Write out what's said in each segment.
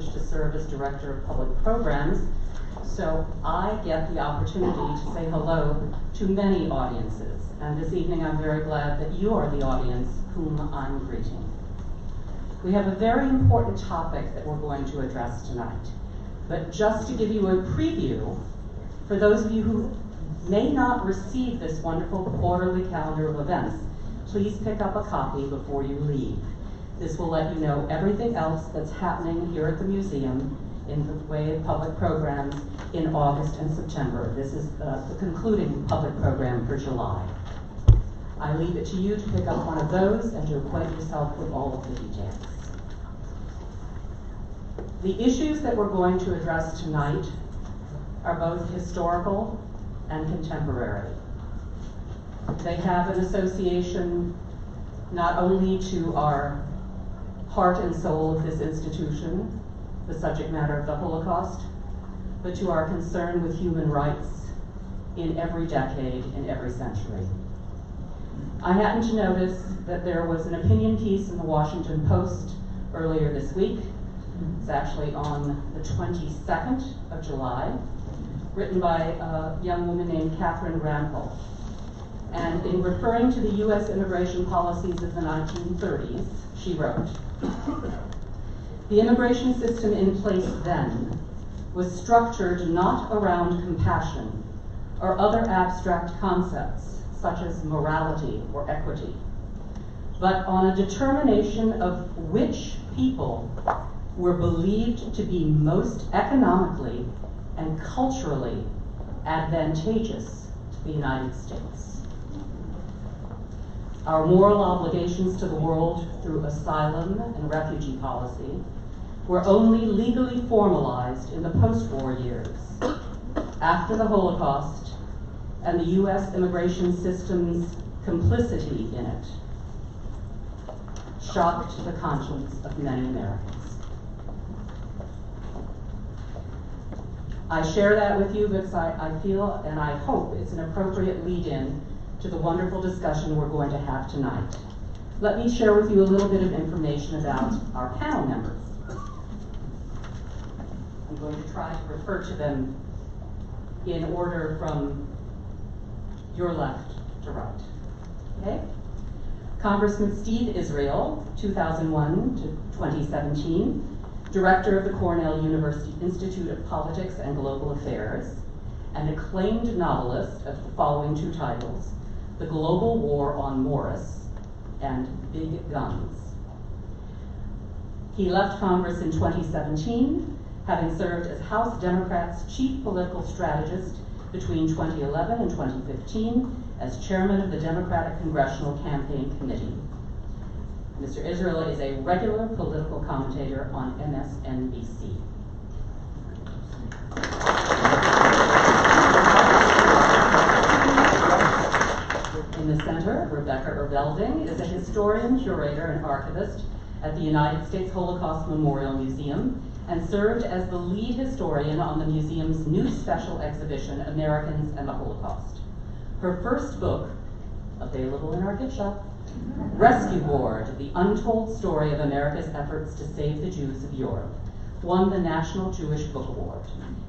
privileged to serve as Director of Public Programs, so I get the opportunity to say hello to many audiences. And this evening I'm very glad that you are the audience whom I'm greeting. We have a very important topic that we're going to address tonight. But just to give you a preview, for those of you who may not receive this wonderful quarterly calendar of events, please pick up a copy before you leave. This will let you know everything else that's happening here at the museum in the way of public programs in August and September. This is the concluding public program for July. I leave it to you to pick up one of those and to acquaint yourself with all of the details. The issues that we're going to address tonight are both historical and contemporary. They have an association not only to our heart and soul of this institution, the subject matter of the Holocaust, but to our concern with human rights in every decade, in every century. I happened to notice that there was an opinion piece in the Washington Post earlier this week. It's actually on the 22nd of July, written by a young woman named Catherine Rampel. And in referring to the U.S. immigration policies of the 1930s, she wrote, "The immigration system in place then was structured not around compassion or other abstract concepts such as morality or equity, but on a determination of which people were believed to be most economically and culturally advantageous to the United States. Our moral obligations to the world through asylum and refugee policy were only legally formalized in the post-war years, after the Holocaust and the U.S. immigration system's complicity in it shocked the conscience of many Americans." I share that with you because I feel and I hope it's an appropriate lead-in to the wonderful discussion we're going to have tonight. Let me share with you a little bit of information about our panel members. I'm going to try to refer to them in order from your left to right. Okay? Congressman Steve Israel, 2001 to 2017, Director of the Cornell University Institute of Politics and Global Affairs, and acclaimed novelist of the following two titles, The Global War on Morris and Big Guns. He left Congress in 2017, having served as House Democrats' chief political strategist between 2011 and 2015 as chairman of the Democratic Congressional Campaign Committee. Mr. Israel is a regular political commentator on MSNBC. In the center, Rebecca Ervelding is a historian, curator, and archivist at the United States Holocaust Memorial Museum and served as the lead historian on the museum's new special exhibition, Americans and the Holocaust. Her first book, available in our gift shop, Refugee Board, The Untold Story of America's Efforts to Save the Jews of Europe, won the National Jewish Book Award.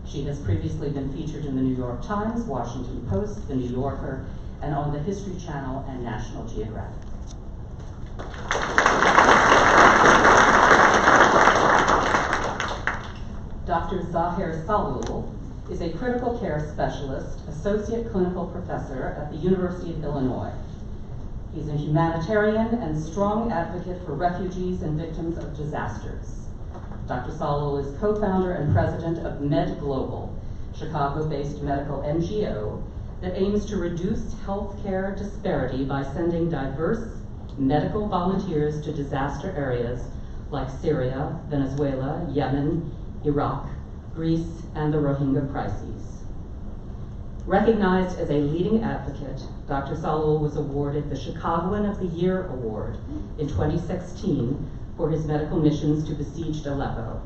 She has previously been featured in the New York Times, Washington Post, The New Yorker, and on the History Channel and National Geographic. Dr. Zahir Salul is a critical care specialist, associate clinical professor at the University of Illinois. He's a humanitarian and strong advocate for refugees and victims of disasters. Dr. Salul is co-founder and president of Med Global, Chicago-based medical NGO that aims to reduce healthcare disparity by sending diverse medical volunteers to disaster areas like Syria, Venezuela, Yemen, Iraq, Greece, and the Rohingya crises. Recognized as a leading advocate, Dr. Salul was awarded the Chicagoan of the Year Award in 2016 for his medical missions to besieged Aleppo,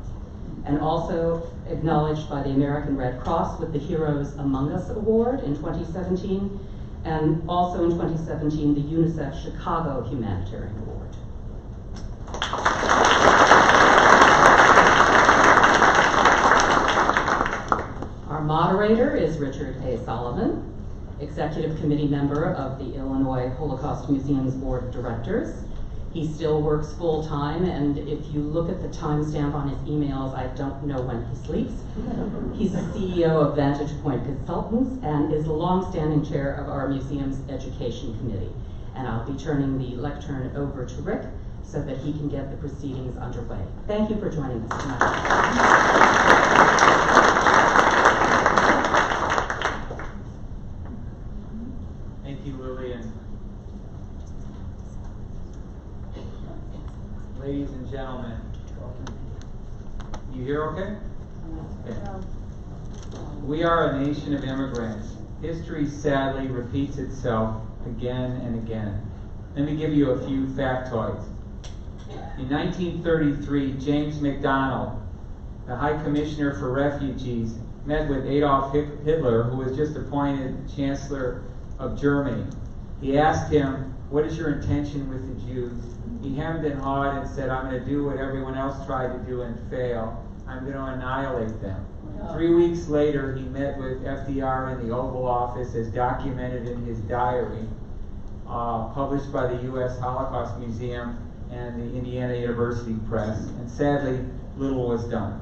and also acknowledged by the American Red Cross with the Heroes Among Us Award in 2017, and also in 2017, the UNICEF Chicago Humanitarian Award. Richard A. Solomon, Executive Committee member of the Illinois Holocaust Museum's Board of Directors. He still works full-time, and if you look at the timestamp on his emails, I don't know when he sleeps. He's the CEO of Vantage Point Consultants and is the long-standing chair of our museum's Education Committee. And I'll be turning the lectern over to Rick so that he can get the proceedings underway. Thank you for joining us tonight. Thank you, Lillian. Ladies and gentlemen, you hear okay? Okay. We are a nation of immigrants. History sadly repeats itself again and again. Let me give you a few factoids. In 1933, James MacDonald, the High Commissioner for Refugees, met with Adolf Hitler, who was just appointed Chancellor of Germany. He asked him, "What is your intention with the Jews?" He hemmed and hawed and said, "I'm going to do what everyone else tried to do and fail. I'm going to annihilate them." 3 weeks later, he met with FDR in the Oval Office, as documented in his diary, published by the U.S. Holocaust Museum and the Indiana University Press, and sadly, little was done.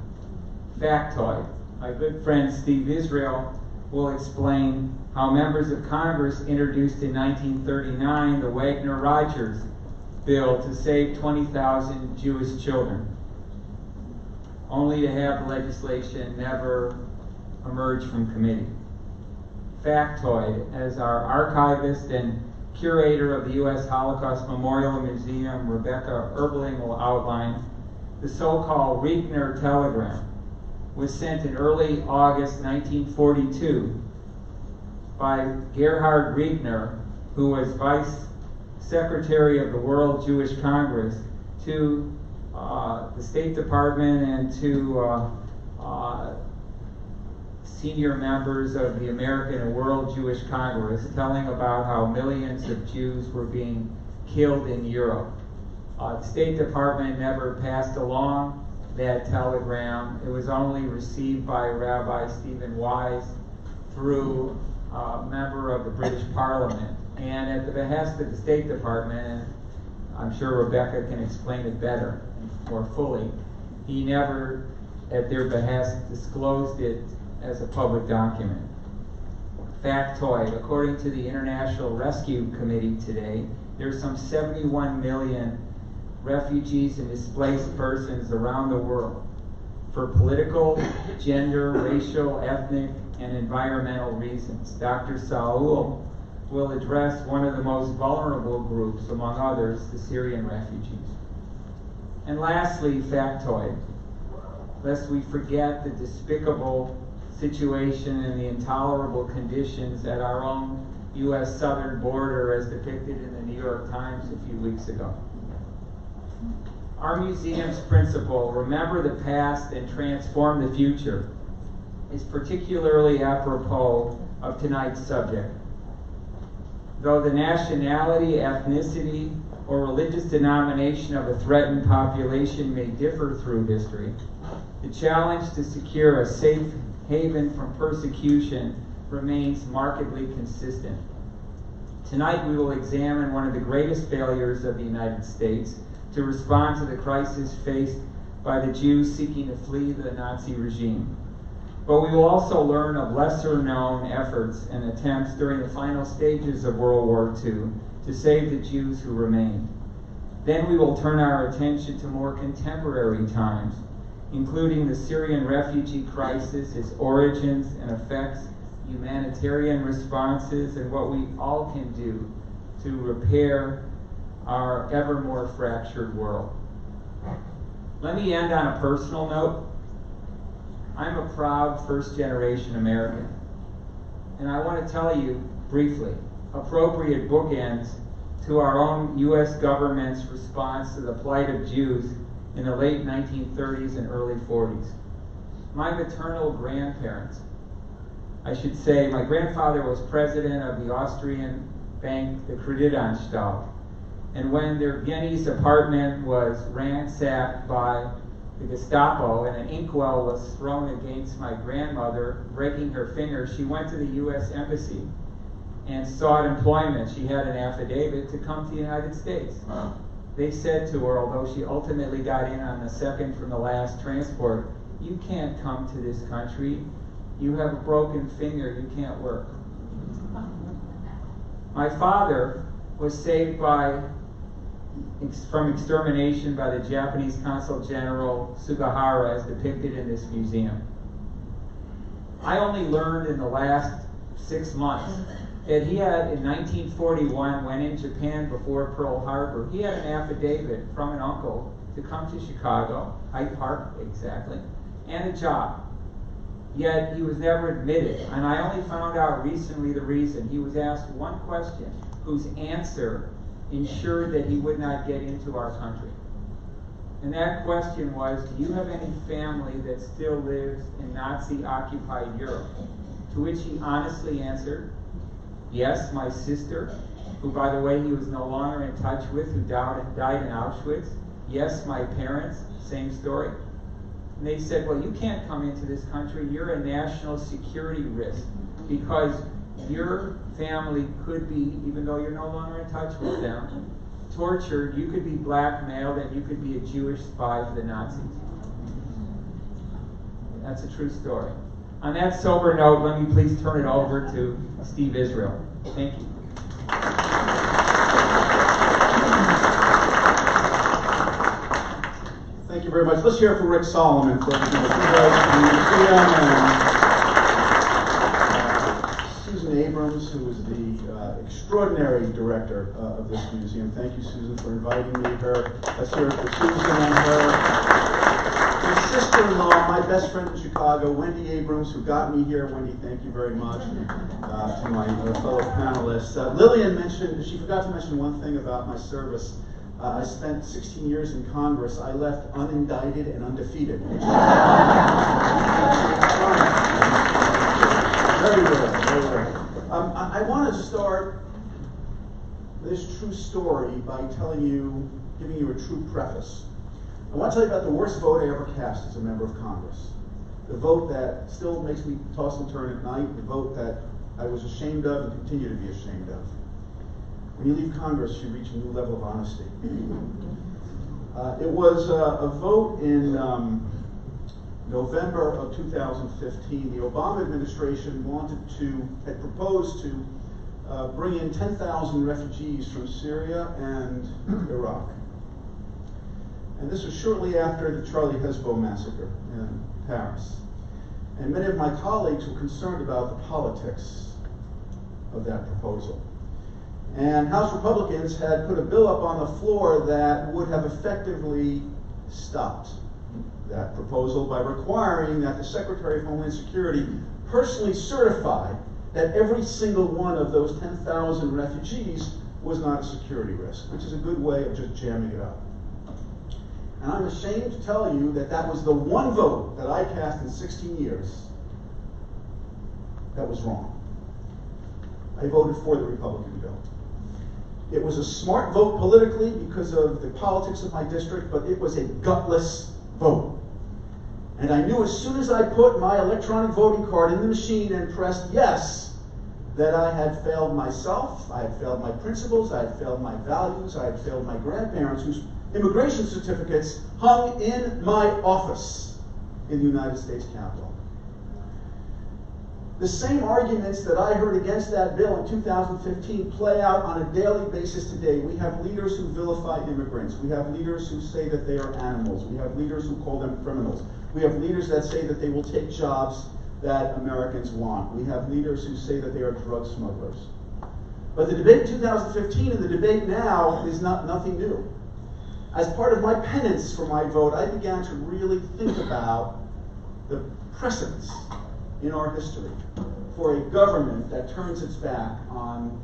Factoid: my good friend Steve Israel will explain how members of Congress introduced in 1939 the Wagner-Rogers bill to save 20,000 Jewish children, only to have the legislation never emerge from committee. Factoid: as our archivist and curator of the U.S. Holocaust Memorial Museum, Rebecca Erbling, will outline, the so-called Regner telegram was sent in early August 1942 by Gerhard Regner, who was Vice Secretary of the World Jewish Congress, to the State Department and to senior members of the American and World Jewish Congress, telling about how millions of Jews were being killed in Europe. The State Department never passed along that telegram. It was only received by Rabbi Stephen Wise through a member of the British Parliament. And at the behest of the State Department, and I'm sure Rebecca can explain it better and more fully, he never, at their behest, disclosed it as a public document. Factoid: according to the International Rescue Committee today, there's some 71 million refugees and displaced persons around the world for political, gender, racial, ethnic, and environmental reasons. Dr. Saul will address one of the most vulnerable groups, among others, the Syrian refugees. And lastly, factoid: lest we forget the despicable situation and the intolerable conditions at our own U.S. southern border, as depicted in the New York Times a few weeks ago. Our museum's principle, "Remember the past and transform the future," is particularly apropos of tonight's subject. Though the nationality, ethnicity, or religious denomination of a threatened population may differ through history, the challenge to secure a safe haven from persecution remains markedly consistent. Tonight we will examine one of the greatest failures of the United States to respond to the crisis faced by the Jews seeking to flee the Nazi regime. But we will also learn of lesser-known efforts and attempts during the final stages of World War II to save the Jews who remained. Then we will turn our attention to more contemporary times, including the Syrian refugee crisis, its origins and effects, humanitarian responses, and what we all can do to repair our ever more fractured world. Let me end on a personal note. I'm a proud first-generation American, and I want to tell you briefly appropriate bookends to our own U.S. government's response to the plight of Jews in the late 1930s and early 40s. My maternal grandparents, I should say, my grandfather was president of the Austrian bank, the Kreditanstalt, and when their Viennese apartment was ransacked by the Gestapo, and an inkwell was thrown against my grandmother, breaking her finger. She went to the U.S. Embassy and sought employment. She had an affidavit to come to the United States. They said to her, although she ultimately got in on the second from the last transport, you can't come to this country. You have a broken finger. You can't work. My father was saved from extermination by the Japanese Consul General Sugahara, as depicted in this museum. I only learned in the last 6 months that he had, in 1941, when in Japan before Pearl Harbor, he had an affidavit from an uncle to come to Chicago, Hyde Park exactly, and a job. Yet he was never admitted, and I only found out recently the reason. He was asked one question, whose answer ensured that he would not get into our country. And that question was, do you have any family that still lives in Nazi-occupied Europe? To which he honestly answered, yes, my sister, who, by the way, he was no longer in touch with, who died in Auschwitz. Yes, my parents, same story. And they said, well, you can't come into this country. You're a national security risk because your family could be, even though you're no longer in touch with them, tortured. You could be blackmailed, and you could be a Jewish spy for the Nazis. That's a true story. On that sober note, let me please turn it over to Steve Israel. Thank you. Thank you very much. Let's hear it for Rick Solomon for everything that he does in the museum, and Susan Abrams, who is the extraordinary director of this museum. Thank you, Susan, for inviting me. Let's hear it for Susan and her sister-in-law, my best friend in Chicago, Wendy Abrams, who got me here. Wendy, thank you very much. To my fellow panelists. Lillian mentioned, she forgot to mention one thing about my service. I spent 16 years in Congress. I left unindicted and undefeated. Very rare, very rare. I want to start this true story by giving you a true preface. I want to tell you about the worst vote I ever cast as a member of Congress. The vote that still makes me toss and turn at night, the vote that I was ashamed of and continue to be ashamed of. When you leave Congress, you reach a new level of honesty. It was a vote in November of 2015. The Obama administration had proposed to bring in 10,000 refugees from Syria and Iraq. And this was shortly after the Charlie Hebdo massacre in Paris. And many of my colleagues were concerned about the politics of that proposal. And House Republicans had put a bill up on the floor that would have effectively stopped that proposal by requiring that the Secretary of Homeland Security personally certify that every single one of those 10,000 refugees was not a security risk, which is a good way of just jamming it up. And I'm ashamed to tell you that that was the one vote that I cast in 16 years that was wrong. I voted for the Republican bill. It was a smart vote politically because of the politics of my district, but it was a gutless vote. And I knew as soon as I put my electronic voting card in the machine and pressed yes, that I had failed myself, I had failed my principles, I had failed my values, I had failed my grandparents whose immigration certificates hung in my office in the United States Capitol. The same arguments that I heard against that bill in 2015 play out on a daily basis today. We have leaders who vilify immigrants. We have leaders who say that they are animals. We have leaders who call them criminals. We have leaders that say that they will take jobs that Americans want. We have leaders who say that they are drug smugglers. But the debate in 2015 and the debate now is nothing new. As part of my penance for my vote, I began to really think about the precedents in our history for a government that turns its back on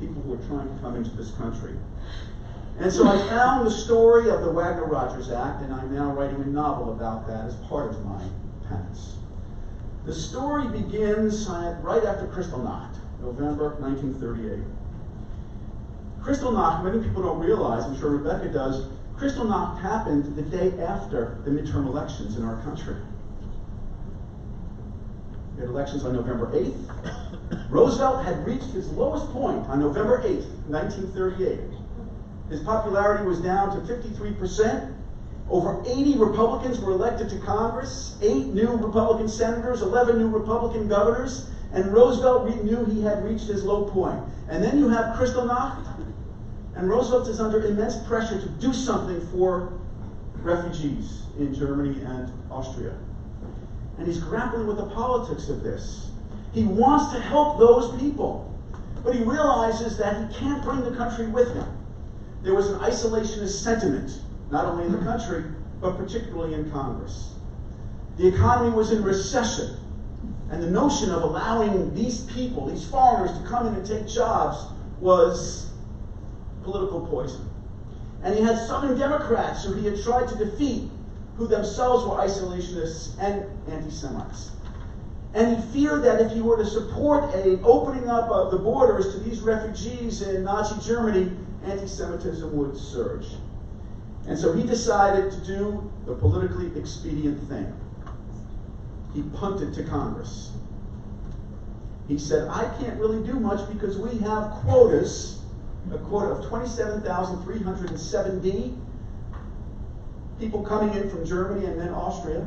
people who are trying to come into this country. And so I found the story of the Wagner-Rogers Act, and I'm now writing a novel about that as part of my penance. The story begins right after Kristallnacht, November 1938. Kristallnacht, many people don't realize, I'm sure Rebecca does, Kristallnacht happened the day after the midterm elections in our country. We had elections on November 8th. Roosevelt had reached his lowest point on November 8th, 1938. His popularity was down to 53%. Over 80 Republicans were elected to Congress, 8 new Republican senators, 11 new Republican governors, and Roosevelt knew he had reached his low point. And then you have Kristallnacht, and Roosevelt is under immense pressure to do something for refugees in Germany and Austria. And he's grappling with the politics of this. He wants to help those people, but he realizes that he can't bring the country with him. There was an isolationist sentiment, not only in the country, but particularly in Congress. The economy was in recession, and the notion of allowing these people, these foreigners, to come in and take jobs was political poison. And he had Southern Democrats who he had tried to defeat, who themselves were isolationists and anti-Semites. And he feared that if he were to support an opening up of the borders to these refugees in Nazi Germany, anti-Semitism would surge. And so he decided to do the politically expedient thing. He punted to Congress. He said, I can't really do much because we have quotas, a quota of 27,370 people coming in from Germany and then Austria.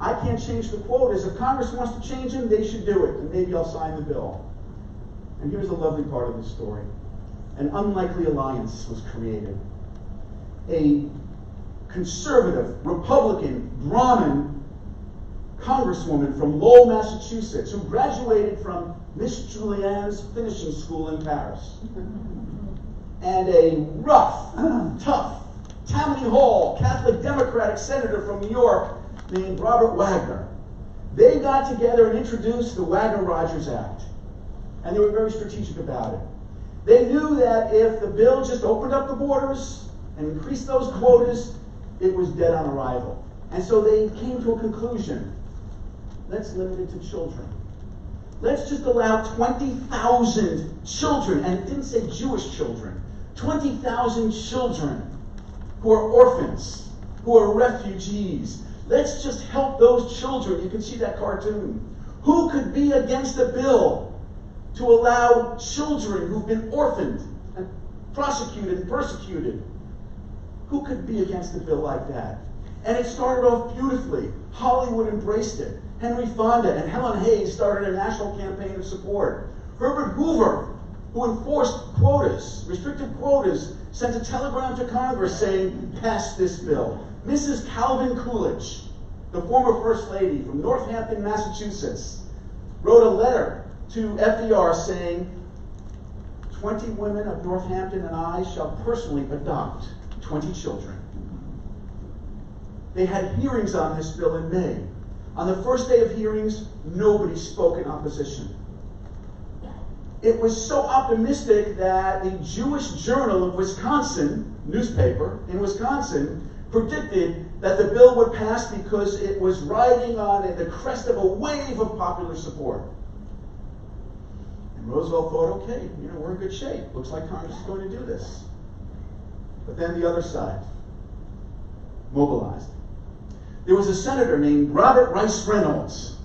I can't change the quotas. If Congress wants to change them, they should do it, and maybe I'll sign the bill. And here's the lovely part of the story. An unlikely alliance was created. A conservative, Republican, Brahmin congresswoman from Lowell, Massachusetts, who graduated from Miss Julianne's finishing school in Paris, and a rough, tough, Tammany Hall, Catholic Democratic senator from New York named Robert Wagner. They got together and introduced the Wagner-Rogers Act, and they were very strategic about it. They knew that if the bill just opened up the borders and increased those quotas, it was dead on arrival. And so they came to a conclusion. Let's limit it to children. Let's just allow 20,000 children, and it didn't say Jewish children, 20,000 children who are orphans, who are refugees. Let's just help those children. You can see that cartoon. Who could be against a bill to allow children who've been orphaned and prosecuted and persecuted? Who could be against a bill like that? And it started off beautifully. Hollywood embraced it. Henry Fonda and Helen Hayes started a national campaign of support. Herbert Hoover, who enforced quotas, restrictive quotas, sent a telegram to Congress saying, pass this bill. Mrs. Calvin Coolidge, the former First Lady from Northampton, Massachusetts, wrote a letter to FDR saying, 20 women of Northampton and I shall personally adopt 20 children. They had hearings on this bill in May. On the first day of hearings, nobody spoke in opposition. It was so optimistic that the Jewish Journal of Wisconsin, newspaper in Wisconsin, predicted that the bill would pass because it was riding on the crest of a wave of popular support. And Roosevelt thought, okay, we're in good shape. Looks like Congress is going to do this. But then the other side mobilized. There was a senator named Robert Rice Reynolds,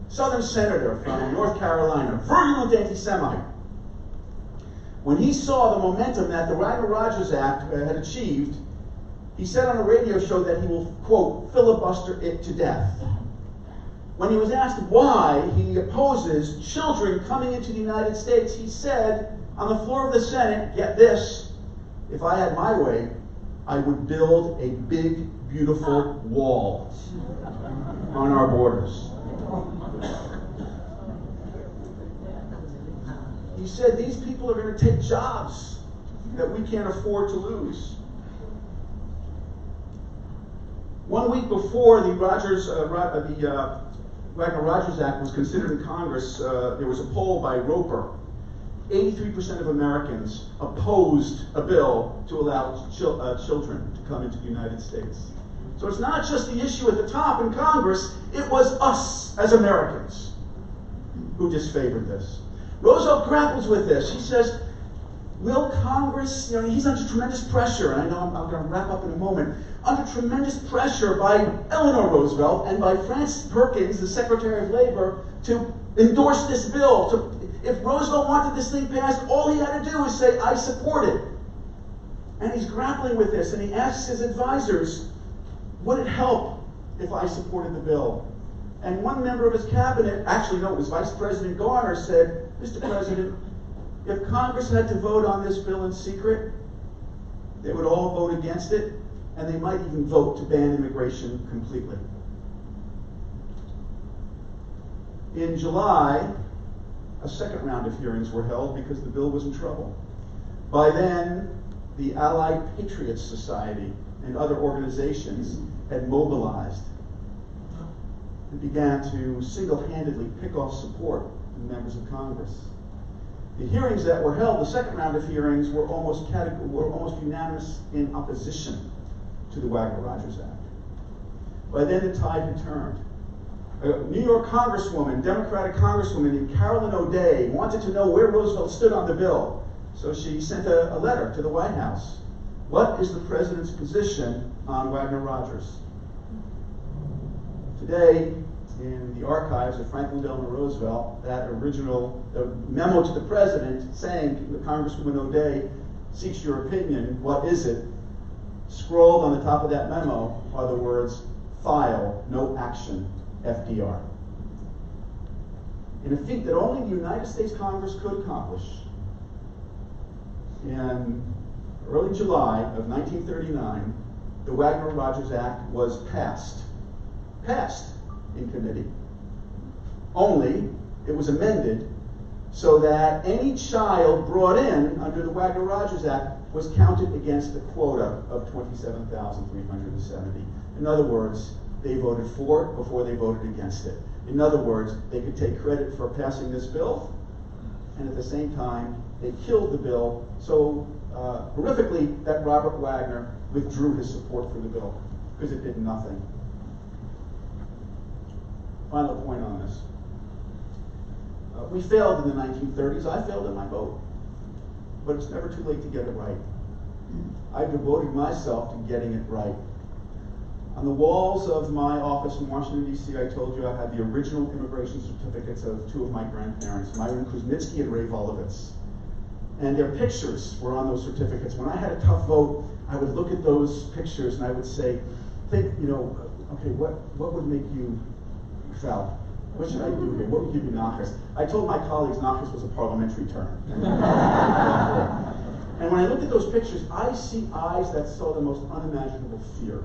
Southern senator from North Carolina, virulent anti-Semite. When he saw the momentum that the Wagner-Rogers Act had achieved, he said on a radio show that he will, quote, filibuster it to death. When he was asked why he opposes children coming into the United States, he said on the floor of the Senate, get this, if I had my way, I would build a big, beautiful wall on our borders. He said these people are going to take jobs that we can't afford to lose. 1 week before the Wagner-Rogers Act was considered in Congress, there was a poll by Roper. 83% of Americans opposed a bill to allow children to come into the United States. So it's not just the issue at the top in Congress, it was us as Americans who disfavored this. Roosevelt grapples with this. He says, Will Congress, he's under tremendous pressure, and I know I'm going to wrap up in a moment, under tremendous pressure by Eleanor Roosevelt and by Frances Perkins, the Secretary of Labor, to endorse this bill. If Roosevelt wanted this thing passed, all he had to do was say, I support it. And he's grappling with this, and he asks his advisors, would it help if I supported the bill? And one member of his cabinet, actually no, it was Vice President Garner, said, Mr. President, if Congress had to vote on this bill in secret, they would all vote against it, and they might even vote to ban immigration completely. In July, a second round of hearings were held because the bill was in trouble. By then, the Allied Patriots Society and other organizations had mobilized and began to single-handedly pick off support from members of Congress. The hearings that were held, the second round of hearings, were almost unanimous in opposition to the Wagner-Rogers Act. By then, the tide had turned. A New York Congresswoman, Democratic Congresswoman named Carolyn O'Day, wanted to know where Roosevelt stood on the bill. So she sent a letter to the White House. What is the president's position on Wagner-Rogers? Today, in the archives of Franklin Delano Roosevelt, that original memo to the president saying, Congresswoman O'Day seeks your opinion, what is it? Scrawled on the top of that memo are the words, file, no action, FDR. In a feat that only the United States Congress could accomplish, in early July of 1939, the Wagner-Rogers Act was passed in committee. Only, it was amended so that any child brought in under the Wagner-Rogers Act was counted against the quota of 27,370. In other words, they voted for it before they voted against it. In other words, they could take credit for passing this bill, and at the same time, they killed the bill so horrifically that Robert Wagner withdrew his support for the bill because it did nothing. Final point on this. We failed in the 1930s. I failed in my vote. But it's never too late to get it right. I devoted myself to getting it right. On the walls of my office in Washington, D.C., I told you I had the original immigration certificates of two of my grandparents, Myron Kuznitsky and Ray Volovitz. And their pictures were on those certificates. When I had a tough vote, I would look at those pictures and I would say, okay, what would make you foul? What should I do here? What would give you nachas? I told my colleagues nachas was a parliamentary term. And when I looked at those pictures, I see eyes that saw the most unimaginable fear.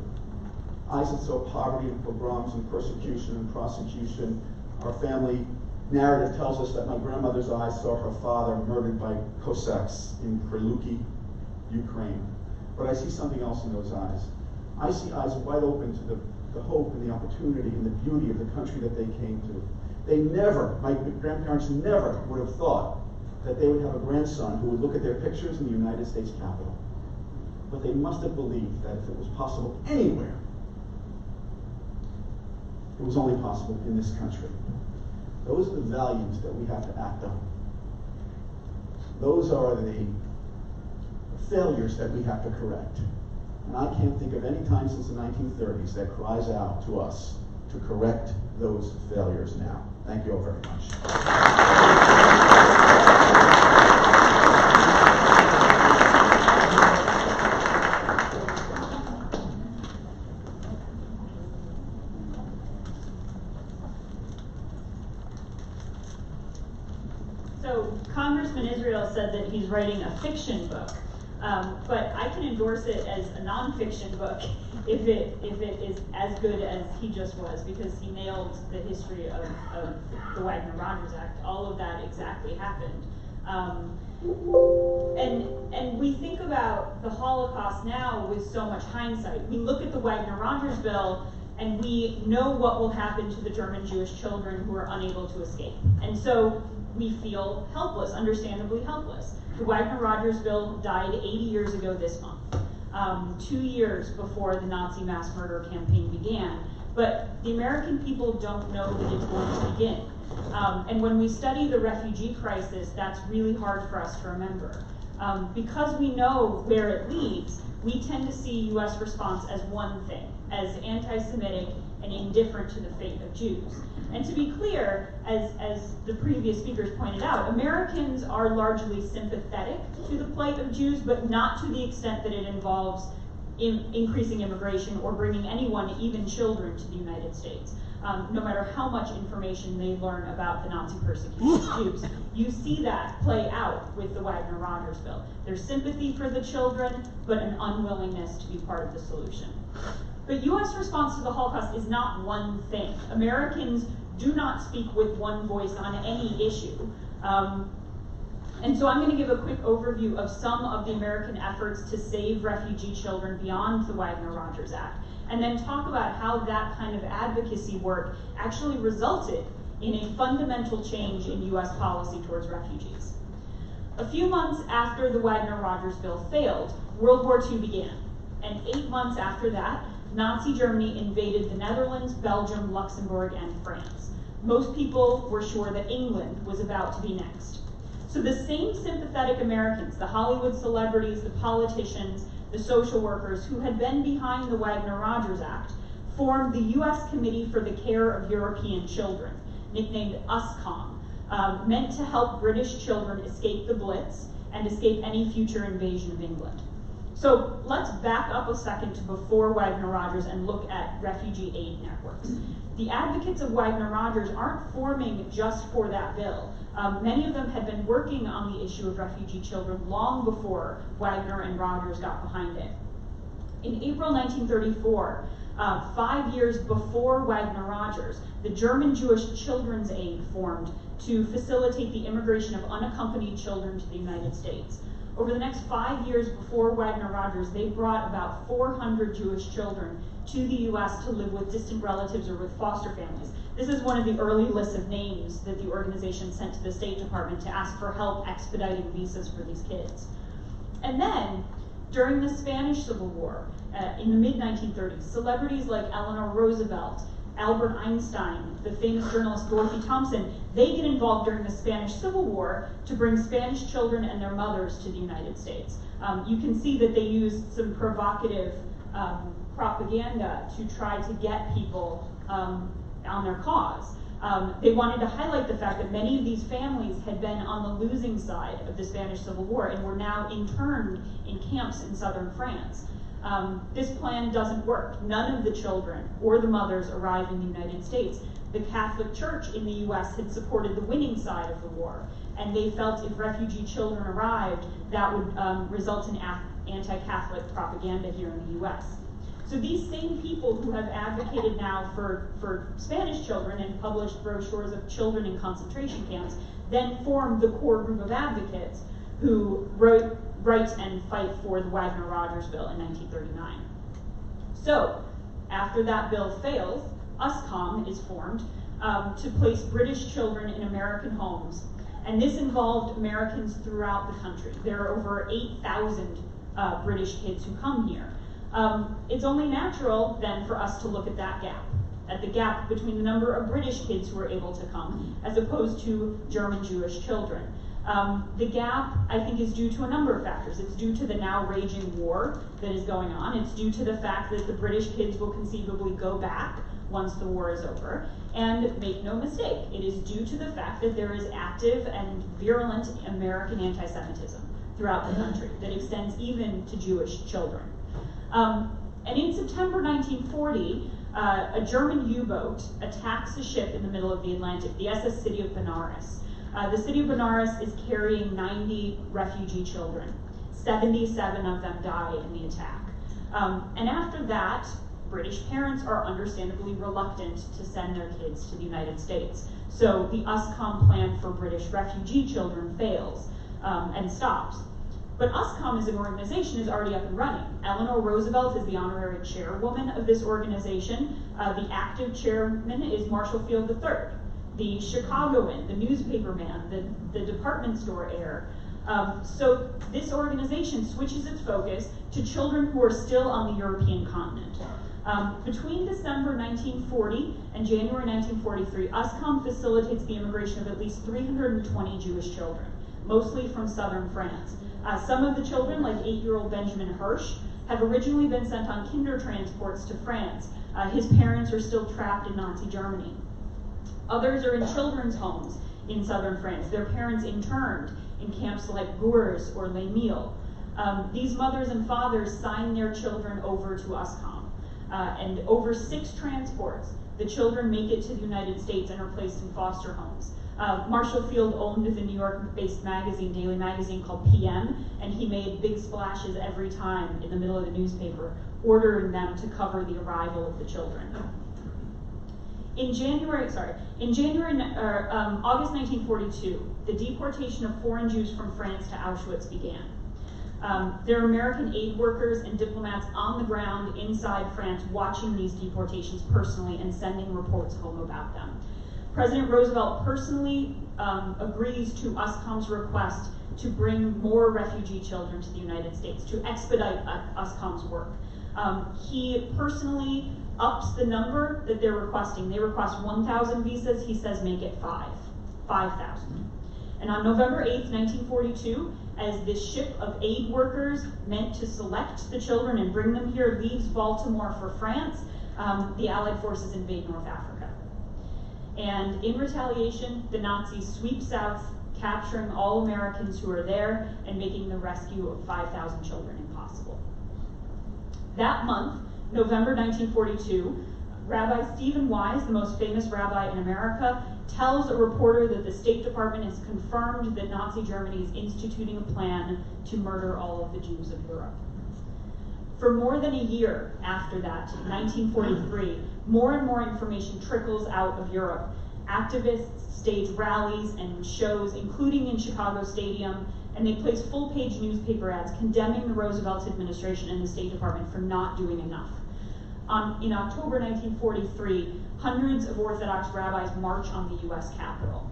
Eyes that saw poverty and pogroms and persecution and prosecution. Our family narrative tells us that my grandmother's eyes saw her father murdered by Cossacks in Kryluki, Ukraine. But I see something else in those eyes. I see eyes wide open to the hope and the opportunity and the beauty of the country that they came to. My grandparents never would have thought that they would have a grandson who would look at their pictures in the United States Capitol. But they must have believed that if it was possible anywhere, it was only possible in this country. Those are the values that we have to act on. Those are the failures that we have to correct. And I can't think of any time since the 1930s that cries out to us to correct those failures now. Thank you all very much. So Congressman Israel said that he's writing a fiction book. But I can endorse it as a nonfiction book if it is as good as he just was, because he nailed the history of the Wagner-Rogers Act. All of that exactly happened. And we think about the Holocaust now with so much hindsight. We look at the Wagner-Rogers bill and we know what will happen to the German Jewish children who are unable to escape. And so we feel helpless, understandably helpless. The Wagner-Rogers bill died 80 years ago this month, 2 years before the Nazi mass murder campaign began. But the American people don't know that it's going to begin. And when we study the refugee crisis, that's really hard for us to remember. Because we know where it leads, we tend to see US response as one thing, as anti-Semitic and indifferent to the fate of Jews. And to be clear, as the previous speakers pointed out, Americans are largely sympathetic to the plight of Jews, but not to the extent that it involves increasing immigration or bringing anyone, even children, to the United States. No matter how much information they learn about the Nazi persecution of Jews. You see that play out with the Wagner-Rogers bill. There's sympathy for the children, but an unwillingness to be part of the solution. But US response to the Holocaust is not one thing. Americans do not speak with one voice on any issue. And so I'm going to give a quick overview of some of the American efforts to save refugee children beyond the Wagner-Rogers Act, and then talk about how that kind of advocacy work actually resulted in a fundamental change in US policy towards refugees. A few months after the Wagner-Rogers bill failed, World War II began. And 8 months after that, Nazi Germany invaded the Netherlands, Belgium, Luxembourg, and France. Most people were sure that England was about to be next. So the same sympathetic Americans, the Hollywood celebrities, the politicians, the social workers who had been behind the Wagner-Rogers Act, formed the US Committee for the Care of European Children, nicknamed USCOM, meant to help British children escape the Blitz and escape any future invasion of England. So let's back up a second to before Wagner-Rogers and look at refugee aid networks. The advocates of Wagner-Rogers aren't forming just for that bill. Many of them had been working on the issue of refugee children long before Wagner and Rogers got behind it. In April 1934, 5 years before Wagner-Rogers, the German Jewish Children's Aid formed to facilitate the immigration of unaccompanied children to the United States. Over the next 5 years before Wagner-Rogers, they brought about 400 Jewish children to the US to live with distant relatives or with foster families. This is one of the early lists of names that the organization sent to the State Department to ask for help expediting visas for these kids. And then, during the Spanish Civil War, in the mid-1930s, celebrities like Eleanor Roosevelt, Albert Einstein, the famous journalist Dorothy Thompson, they get involved during the Spanish Civil War to bring Spanish children and their mothers to the United States. You can see that they used some provocative propaganda to try to get people on their cause. They wanted to highlight the fact that many of these families had been on the losing side of the Spanish Civil War and were now interned in camps in southern France. This plan doesn't work. None of the children or the mothers arrive in the United States. The Catholic Church in the US had supported the winning side of the war, and they felt if refugee children arrived, that would result in anti-Catholic propaganda here in the US. So these same people who have advocated now for Spanish children and published brochures of children in concentration camps then formed the core group of advocates who write and fight for the Wagner-Rogers bill in 1939. So, after that bill fails, USCOM is formed to place British children in American homes. And this involved Americans throughout the country. There are over 8,000 British kids who come here. It's only natural then for us to look at that gap, at the gap between the number of British kids who are able to come as opposed to German Jewish children. The gap, I think, is due to a number of factors. It's due to the now raging war that is going on. It's due to the fact that the British kids will conceivably go back once the war is over. And make no mistake, it is due to the fact that there is active and virulent American anti-Semitism throughout the country that extends even to Jewish children. And in September 1940, a German U-boat attacks a ship in the middle of the Atlantic, the SS City of Benares. The city of Benares is carrying 90 refugee children. 77 of them die in the attack. And after that, British parents are understandably reluctant to send their kids to the United States. So the USCOM plan for British refugee children fails and stops. But USCOM as an organization is already up and running. Eleanor Roosevelt is the honorary chairwoman of this organization. The active chairman is Marshall Field III. The Chicagoan, the newspaper man, the department store heir. So this organization switches its focus to children who are still on the European continent. Between December 1940 and January 1943, USCOM facilitates the immigration of at least 320 Jewish children, mostly from southern France. Some of the children, like 8-year-old Benjamin Hirsch, have originally been sent on Kindertransports to France. His parents are still trapped in Nazi Germany. Others are in children's homes in southern France, their parents interned in camps like Gours or Les Milles. These mothers and fathers sign their children over to USCOM. And over 6 transports, the children make it to the United States and are placed in foster homes. Marshall Field owned the New York-based magazine, daily magazine called PM, and he made big splashes every time in the middle of the newspaper, ordering them to cover the arrival of the children. August 1942, the deportation of foreign Jews from France to Auschwitz began. There are American aid workers and diplomats on the ground inside France watching these deportations personally and sending reports home about them. President Roosevelt personally agrees to USCOM's request to bring more refugee children to the United States, to expedite USCOM's work. He personally ups the number that they're requesting. They request 1,000 visas. He says make it 5,000. And on November 8th, 1942, as this ship of aid workers meant to select the children and bring them here leaves Baltimore for France, the Allied forces invade North Africa. And in retaliation, the Nazis sweep south, capturing all Americans who are there and making the rescue of 5,000 children impossible. That month, November 1942, Rabbi Stephen Wise, the most famous rabbi in America, tells a reporter that the State Department has confirmed that Nazi Germany is instituting a plan to murder all of the Jews of Europe. For more than a year after that, in 1943, more and more information trickles out of Europe. Activists stage rallies and shows, including in Chicago Stadium, and they place full-page newspaper ads condemning the Roosevelt administration and the State Department for not doing enough. In October 1943, hundreds of Orthodox rabbis march on the US Capitol.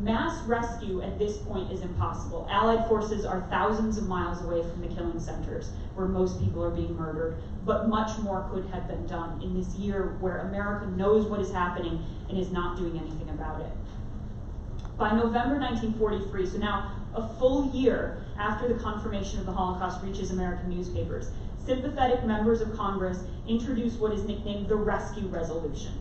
Mass rescue at this point is impossible. Allied forces are thousands of miles away from the killing centers where most people are being murdered, but much more could have been done in this year where America knows what is happening and is not doing anything about it. By November 1943, so now a full year after the confirmation of the Holocaust reaches American newspapers, sympathetic members of Congress introduced what is nicknamed the Rescue Resolution.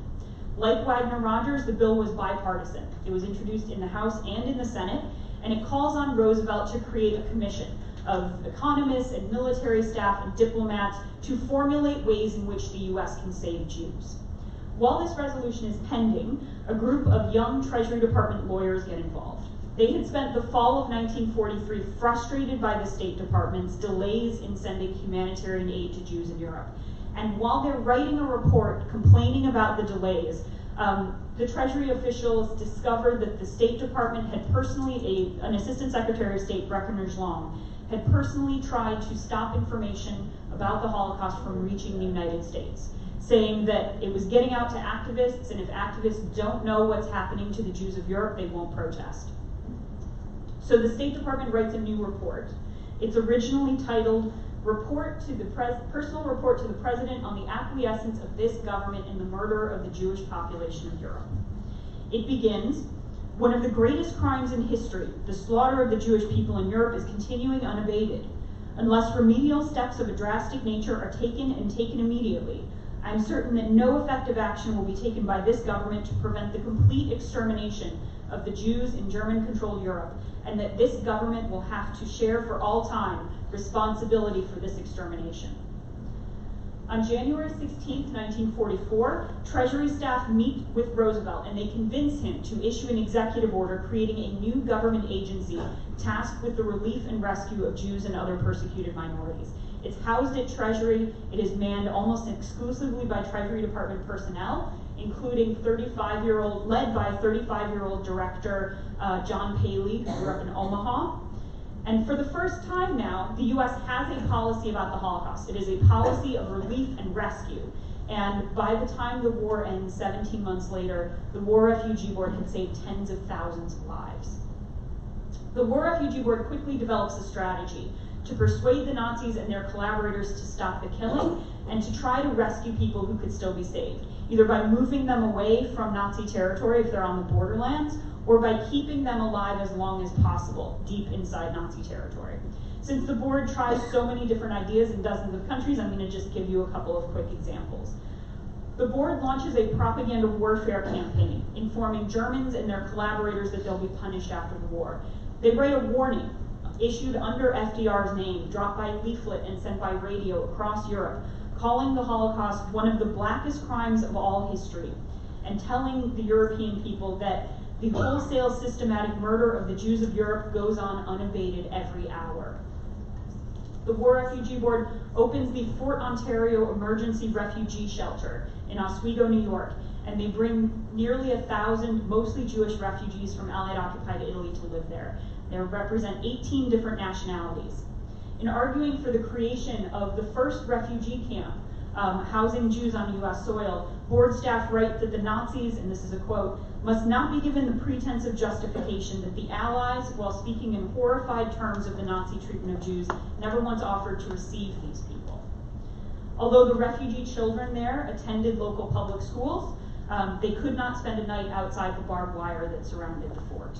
Like Wagner-Rogers, the bill was bipartisan. It was introduced in the House and in the Senate, and it calls on Roosevelt to create a commission of economists and military staff and diplomats to formulate ways in which the US can save Jews. While this resolution is pending, a group of young Treasury Department lawyers get involved. They had spent the fall of 1943 frustrated by the State Department's delays in sending humanitarian aid to Jews in Europe. And while they're writing a report complaining about the delays, the Treasury officials discovered that the State Department had personally, an Assistant Secretary of State, Breckinridge Long, had personally tried to stop information about the Holocaust from reaching the United States, saying that it was getting out to activists, and if activists don't know what's happening to the Jews of Europe, they won't protest. So the State Department writes a new report. It's originally titled Personal Report to the President on the Acquiescence of This Government in the Murder of the Jewish Population of Europe. It begins, one of the greatest crimes in history, the slaughter of the Jewish people in Europe, is continuing unabated. Unless remedial steps of a drastic nature are taken and taken immediately, I am certain that no effective action will be taken by this government to prevent the complete extermination of the Jews in German-controlled Europe, and that this government will have to share for all time responsibility for this extermination. On January 16, 1944, Treasury staff meet with Roosevelt and they convince him to issue an executive order creating a new government agency tasked with the relief and rescue of Jews and other persecuted minorities. It's housed at Treasury. It is manned almost exclusively by Treasury Department personnel, including led by 35-year-old director John Paley, who grew up in Omaha. And for the first time now, the US has a policy about the Holocaust. It is a policy of relief and rescue. And by the time the war ends, 17 months later, the War Refugee Board had saved tens of thousands of lives. The War Refugee Board quickly develops a strategy to persuade the Nazis and their collaborators to stop the killing and to try to rescue people who could still be saved, either by moving them away from Nazi territory if they're on the borderlands, or by keeping them alive as long as possible, deep inside Nazi territory. Since the board tries so many different ideas in dozens of countries, I'm going to just give you a couple of quick examples. The board launches a propaganda warfare campaign, informing Germans and their collaborators that they'll be punished after the war. They write a warning issued under FDR's name, dropped by leaflet and sent by radio across Europe, calling the Holocaust one of the blackest crimes of all history, and telling the European people that the wholesale systematic murder of the Jews of Europe goes on unabated every hour. The War Refugee Board opens the Fort Ontario Emergency Refugee Shelter in Oswego, New York, and they bring nearly 1,000 mostly Jewish refugees from Allied-occupied Italy to live there. They represent 18 different nationalities. In arguing for the creation of the first refugee camp housing Jews on U.S. soil, board staff write that the Nazis, and this is a quote, must not be given the pretense of justification that the Allies, while speaking in horrified terms of the Nazi treatment of Jews, never once offered to receive these people. Although the refugee children there attended local public schools, they could not spend a night outside the barbed wire that surrounded the fort.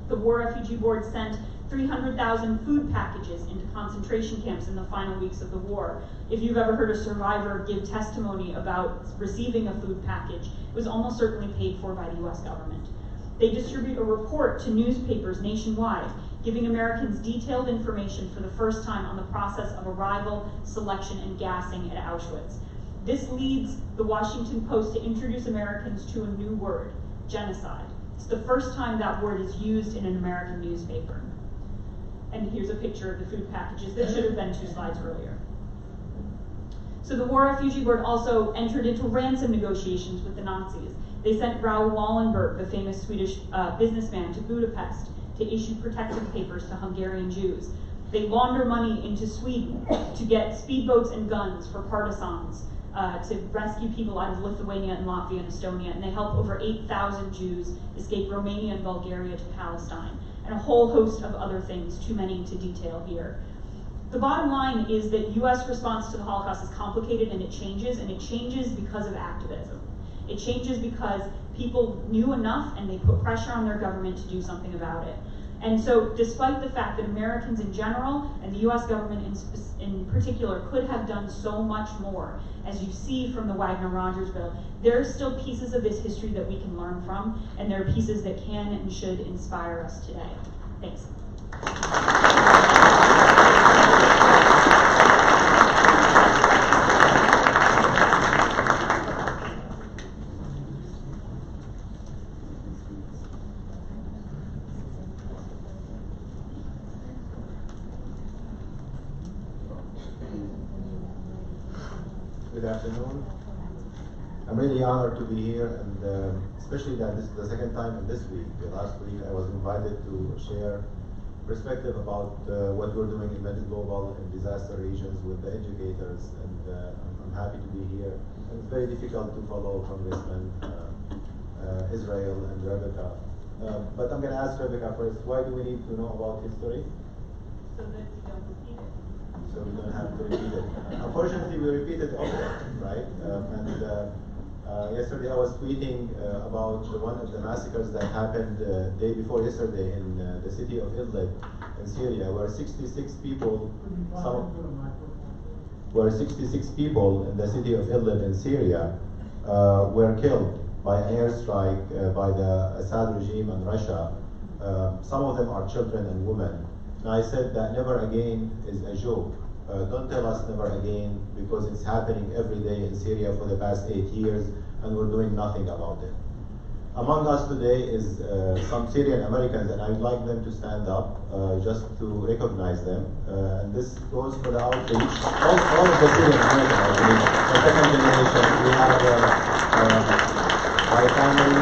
The War Refugee Board sent 300,000 food packages into concentration camps in the final weeks of the war. If you've ever heard a survivor give testimony about receiving a food package, it was almost certainly paid for by the US government. They distribute a report to newspapers nationwide, giving Americans detailed information for the first time on the process of arrival, selection, and gassing at Auschwitz. This leads the Washington Post to introduce Americans to a new word, genocide. It's the first time that word is used in an American newspaper. And here's a picture of the food packages that should have been 2 slides earlier. So the War Refugee Board also entered into ransom negotiations with the Nazis. They sent Raoul Wallenberg, the famous Swedish businessman, to Budapest to issue protective papers to Hungarian Jews. They launder money into Sweden to get speedboats and guns for partisans, to rescue people out of Lithuania and Latvia and Estonia, and they help over 8,000 Jews escape Romania and Bulgaria to Palestine, and a whole host of other things, too many to detail here. The bottom line is that US response to the Holocaust is complicated and it changes because of activism. It changes because people knew enough and they put pressure on their government to do something about it. And so despite the fact that Americans in general and the US government in particular could have done so much more, as you see from the Wagner-Rogersville, there are still pieces of this history that we can learn from, and there are pieces that can and should inspire us today. Thanks. Good afternoon. I'm really honored to be here, and especially that this is the second time in this week. Last week I was invited to share perspective about what we're doing in Betaglobulin in disaster regions with the educators, and I'm happy to be here. And it's very difficult to follow Congressman Israel and Rebecca. But I'm going to ask Rebecca first, why do we need to know about history? So that we don't repeat it. So we don't have to repeat it. Unfortunately, we repeat it often, right? Yesterday I was tweeting about one of the massacres that happened day before yesterday in the city of Idlib in Syria, where 66 people, in the city of Idlib in Syria were killed by an airstrike by the Assad regime and Russia. Some of them are children and women. And I said that never again is a joke. Don't tell us never again, because it's happening every day in Syria for the past 8 years, and we're doing nothing about it. Among us today is some Syrian Americans, and I'd like them to stand up just to recognize them. And this goes for the outreach. All of the Syrian Americans, I believe, the second generation. We have my family,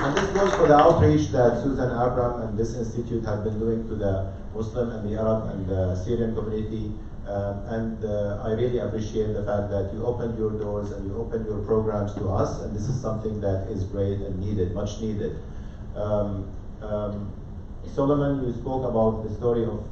and this goes for the outreach that Susan Abram and this institute have been doing to the Muslim and the Arab and the Syrian community. I really appreciate the fact that you opened your doors and you opened your programs to us, and this is something that is great and needed, much needed. Solomon, you spoke about the story of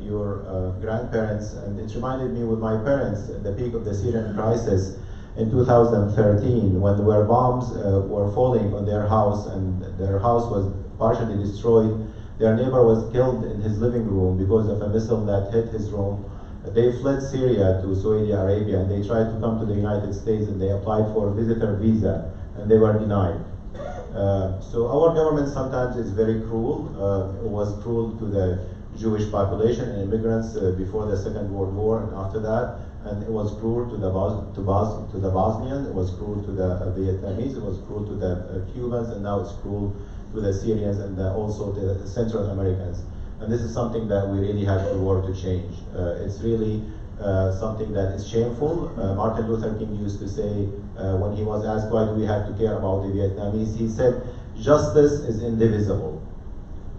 your grandparents, and it reminded me with my parents at the peak of the Syrian crisis in 2013, when there were bombs were falling on their house, and their house was partially destroyed. Their neighbor was killed in his living room because of a missile that hit his room. They fled Syria to Saudi Arabia, and they tried to come to the United States, and they applied for a visitor visa, and they were denied. So our government sometimes is very cruel. It was cruel to the Jewish population and immigrants before the Second World War and after that, and it was cruel to the Bosnians, it was cruel to the Vietnamese, it was cruel to the Cubans, and now it's cruel to the Syrians and also to the Central Americans. And this is something that we really have to work to change. It's really something that is shameful. Martin Luther King used to say, when he was asked why do we have to care about the Vietnamese, he said, justice is indivisible.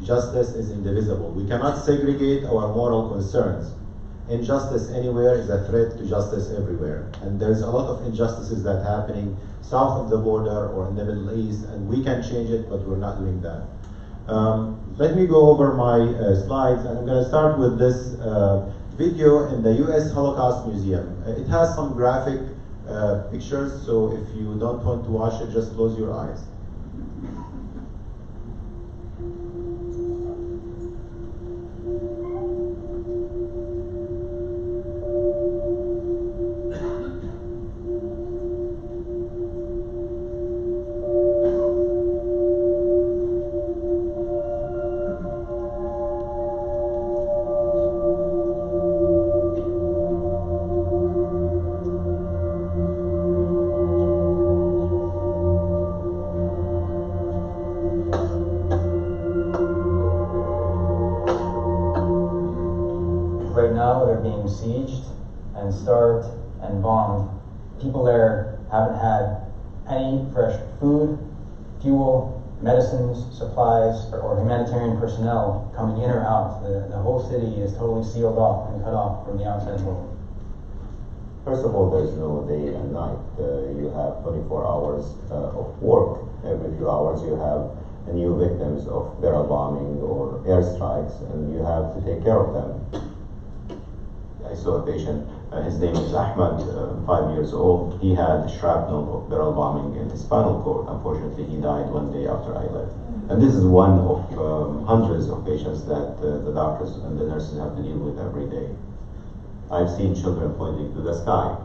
Justice is indivisible. We cannot segregate our moral concerns. Injustice anywhere is a threat to justice everywhere. And there's a lot of injustices that are happening south of the border or in the Middle East, and we can change it, but we're not doing that. Let me go over my slides, and I'm going to start with this video in the U.S. Holocaust Museum. It has some graphic pictures, so if you don't want to watch it, just close your eyes. Right now they're being besieged and starved and bombed. People there haven't had any fresh food, fuel, medicines, supplies, or humanitarian personnel coming in or out. The whole city is totally sealed off and cut off from the outside world. First of all, there's no day and night. You have 24 hours of work. Every few hours you have new victims of barrel bombing or airstrikes, and you have to take care of them. I saw a patient, his name is Ahmed, 5 years old. He had shrapnel of barrel bombing in his spinal cord. Unfortunately, he died one day after I left. And this is one of hundreds of patients that the doctors and the nurses have to deal with every day. I've seen children pointing to the sky,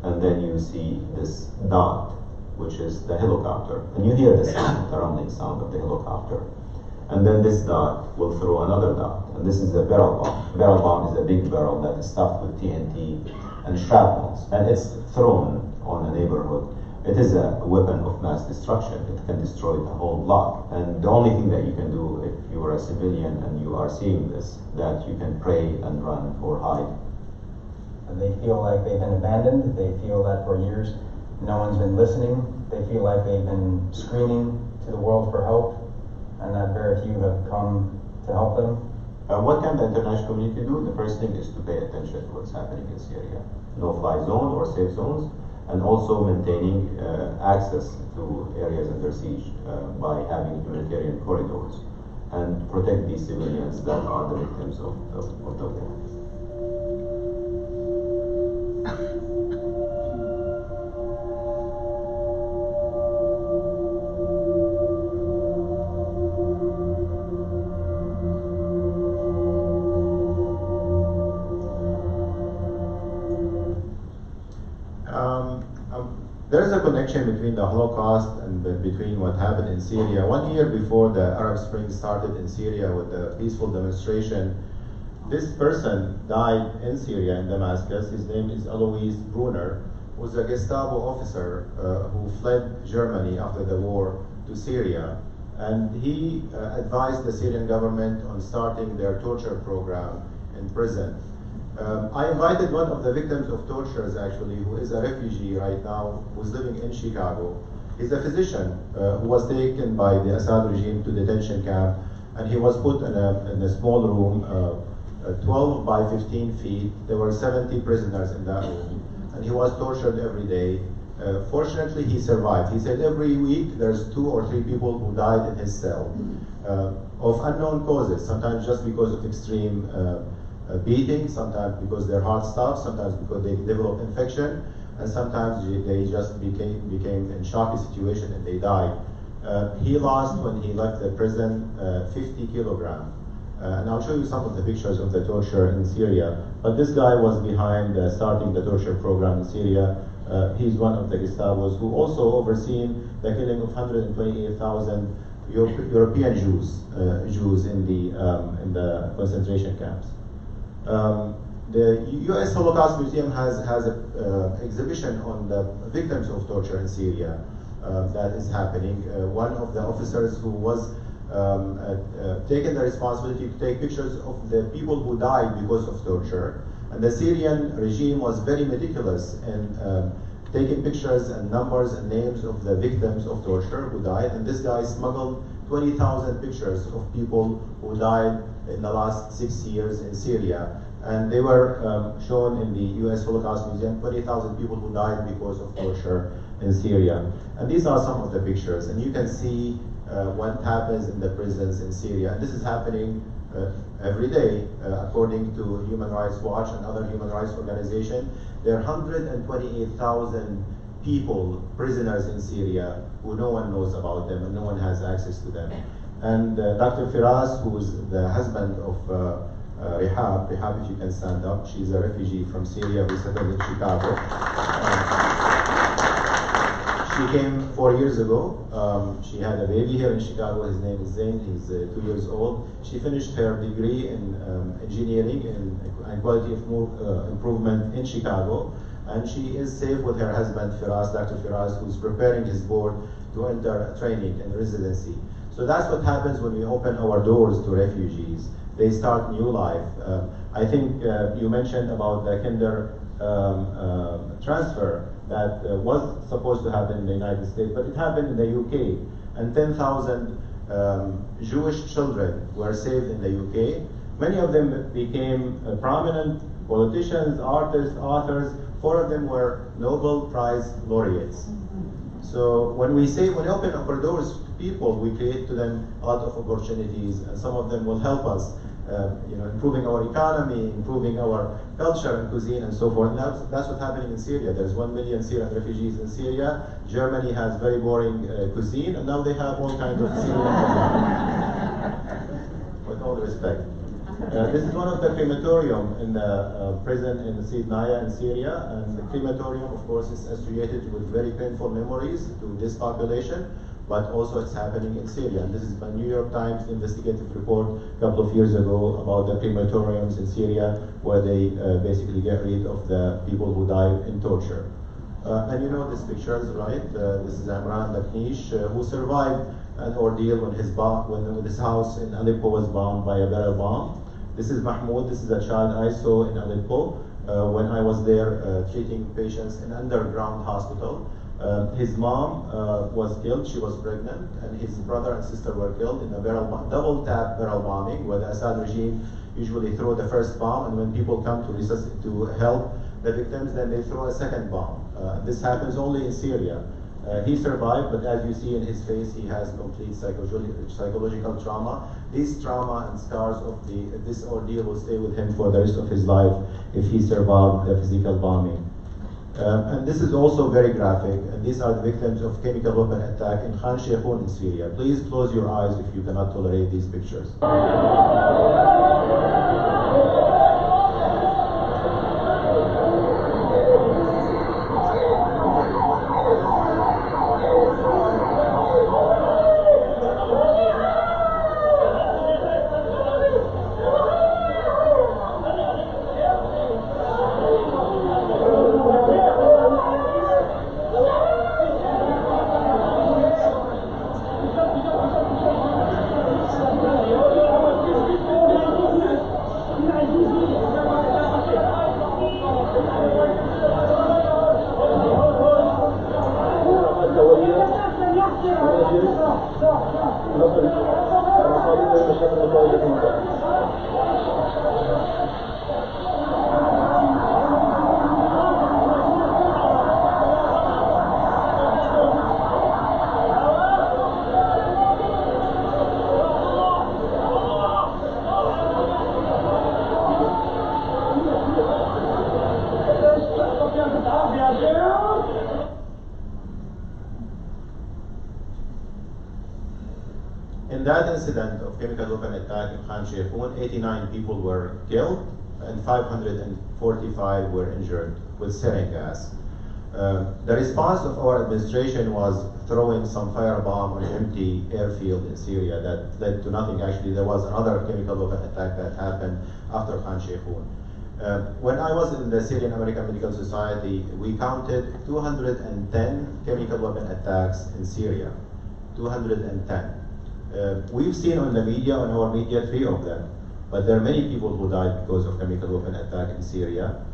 and then you see this dot, which is the helicopter. And you hear the sound, the rumbling sound of the helicopter. And then this dot will throw another dot, and this is a barrel bomb. Barrel bomb is a big barrel that is stuffed with TNT and shrapnels, and it's thrown on a neighborhood. It is a weapon of mass destruction. It can destroy the whole block. And the only thing that you can do if you are a civilian and you are seeing this, that you can pray and run or hide. And they feel like they've been abandoned. They feel that for years no one's been listening. They feel like they've been screaming to the world for help, and that very few have come to help them. What can the international community do? The first thing is to pay attention to what's happening in Syria. No-fly zone or safe zones, and also maintaining access to areas under siege by having humanitarian corridors, and protect these civilians that are the victims of the war. There is a connection between the Holocaust and between what happened in Syria. 1 year before the Arab Spring started in Syria with the peaceful demonstration, this person died in Syria, in Damascus. His name is Alois Brunner, who was a Gestapo officer who fled Germany after the war to Syria. And he advised the Syrian government on starting their torture program in prison. I invited one of the victims of tortures, actually, who is a refugee right now, who's living in Chicago. He's a physician who was taken by the Assad regime to detention camp, and he was put in a small room, 12 by 15 feet. There were 70 prisoners in that room, and he was tortured every day. Fortunately, he survived. He said every week there's 2 or 3 people who died in his cell of unknown causes, sometimes just because of extreme beating, sometimes because their heart stopped, sometimes because they developed infection, and sometimes they just became in shocking situation and they died. He lost, when he left the prison, 50 kilograms. And I'll show you some of the pictures of the torture in Syria. But this guy was behind starting the torture program in Syria. He's one of the Gestabos who also overseen the killing of 128,000 European Jews in the concentration camps. The U.S. Holocaust Museum has an exhibition on the victims of torture in Syria that is happening. One of the officers who was taken the responsibility to take pictures of the people who died because of torture. And the Syrian regime was very meticulous in taking pictures and numbers and names of the victims of torture who died. And this guy smuggled 20,000 pictures of people who died in the last 6 years in Syria. And they were shown in the U.S. Holocaust Museum, 20,000 people who died because of torture in Syria. And these are some of the pictures. And you can see what happens in the prisons in Syria. And this is happening every day, according to Human Rights Watch and other human rights organizations. There are 128,000 people, prisoners in Syria, who no one knows about them and no one has access to them. And Dr. Firas, who is the husband of Rehab, if you can stand up, she's a refugee from Syria who settled in Chicago. She came 4 years ago. She had a baby here in Chicago. His name is Zain. He's 2 years old. She finished her degree in engineering and quality of improvement in Chicago. And she is safe with her husband, Firas, Dr. Firas, who's preparing his board to enter training and residency. So that's what happens when we open our doors to refugees. They start new life. I think you mentioned about the Kindertransport that was supposed to happen in the United States, but it happened in the UK. And 10,000 Jewish children were saved in the UK. Many of them became prominent politicians, artists, authors. 4 of them were Nobel Prize laureates. So when we open our doors to people, we create to them a lot of opportunities, and some of them will help us, improving our economy, improving our culture and cuisine and so forth. And that's what's happening in Syria. There's 1 million Syrian refugees in Syria. Germany has very boring cuisine, and now they have all kinds of Syrian with all respect. This is one of the crematorium in the prison in Sidnaya in Syria, and the crematorium, of course, is associated with very painful memories to this population, but also it's happening in Syria. And this is a New York Times investigative report a couple of years ago about the crematoriums in Syria, where they basically get rid of the people who died in torture. And you know these pictures, right? This is Amran Laknish, who survived an ordeal when his house in Aleppo was bombed by a barrel bomb. This is Mahmoud. This is a child I saw in Aleppo when I was there treating patients in an underground hospital. His mom was killed. She was pregnant, and his brother and sister were killed in a double tap barrel bombing, where the Assad regime usually throw the first bomb, and when people come to help the victims, then they throw a second bomb. This happens only in Syria. He survived, but as you see in his face, he has complete psychological trauma. This trauma and scars of this ordeal will stay with him for the rest of his life if he survived the physical bombing. And this is also very graphic, and these are the victims of chemical weapon attack in Khan Sheikhoun in Syria. Please close your eyes if you cannot tolerate these pictures. in that incident of chemical weapon attack in Khan Sheikhoun, 89 people were killed and 545 were injured with sarin gas. The response of our administration was throwing some firebomb on an empty airfield in Syria that led to nothing. Actually, there was another chemical weapon attack that happened after Khan Sheikhoun. When I was in the Syrian American Medical Society, we counted 210 chemical weapon attacks in Syria. 210. We've seen on the media, on our media, 3 of them, but there are many people who died because of chemical weapon attack in Syria.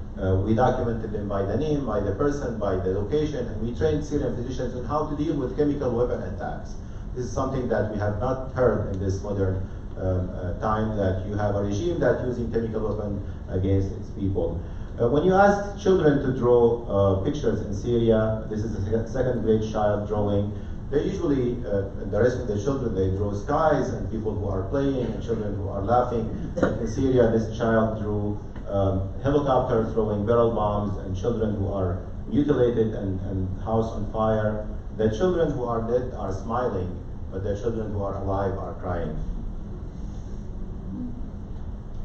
We documented them by the name, by the person, by the location, and we trained Syrian physicians on how to deal with chemical weapon attacks. This is something that we have not heard in this modern time, that you have a regime that's using chemical weapon against its people. When you ask children to draw pictures in Syria, this is a second grade child drawing. They usually, the rest of the children, they draw skies and people who are playing and children who are laughing. But in Syria, this child drew helicopters throwing barrel bombs and children who are mutilated and house on fire. The children who are dead are smiling, but the children who are alive are crying.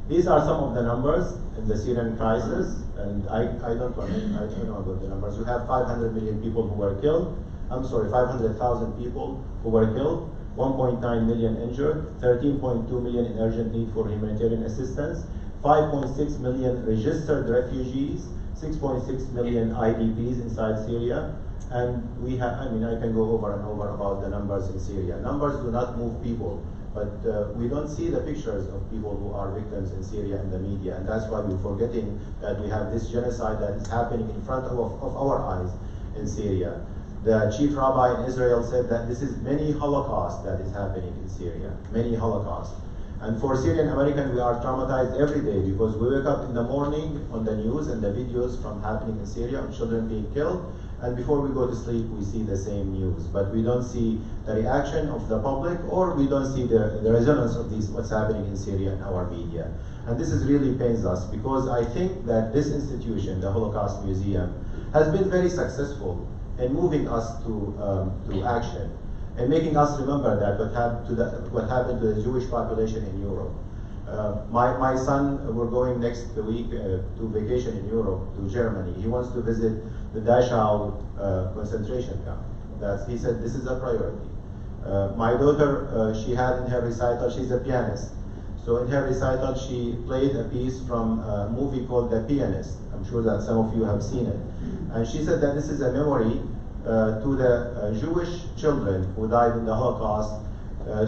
These are some of the numbers in the Syrian crisis, and I don't know about the numbers. We have 500 million people who were killed. 500,000 people who were killed, 1.9 million injured, 13.2 million in urgent need for humanitarian assistance, 5.6 million registered refugees, 6.6 million IDPs inside Syria, and we have, I can go over and over about the numbers in Syria. Numbers do not move people, but we don't see the pictures of people who are victims in Syria in the media, and that's why we're forgetting that we have this genocide that is happening in front of our eyes in Syria. The chief rabbi in Israel said that this is many Holocaust that is happening in Syria, many Holocaust. And for Syrian American, we are traumatized every day because we wake up in the morning on the news and the videos from happening in Syria of children being killed, and before we go to sleep, we see the same news. But we don't see the reaction of the public, or we don't see the resonance of what's happening in Syria in our media. And this is really pains us because I think that this institution, the Holocaust Museum, has been very successful in moving us to action and making us remember that what happened to the Jewish population in Europe. My son, we're going next week to vacation in Europe, to Germany. He wants to visit the Dachau concentration camp. He said this is a priority. My daughter, she had in her recital, she's a pianist. So in her recital, she played a piece from a movie called The Pianist. I'm sure that some of you have seen it. And she said that this is a memory to the Jewish children who died in the Holocaust,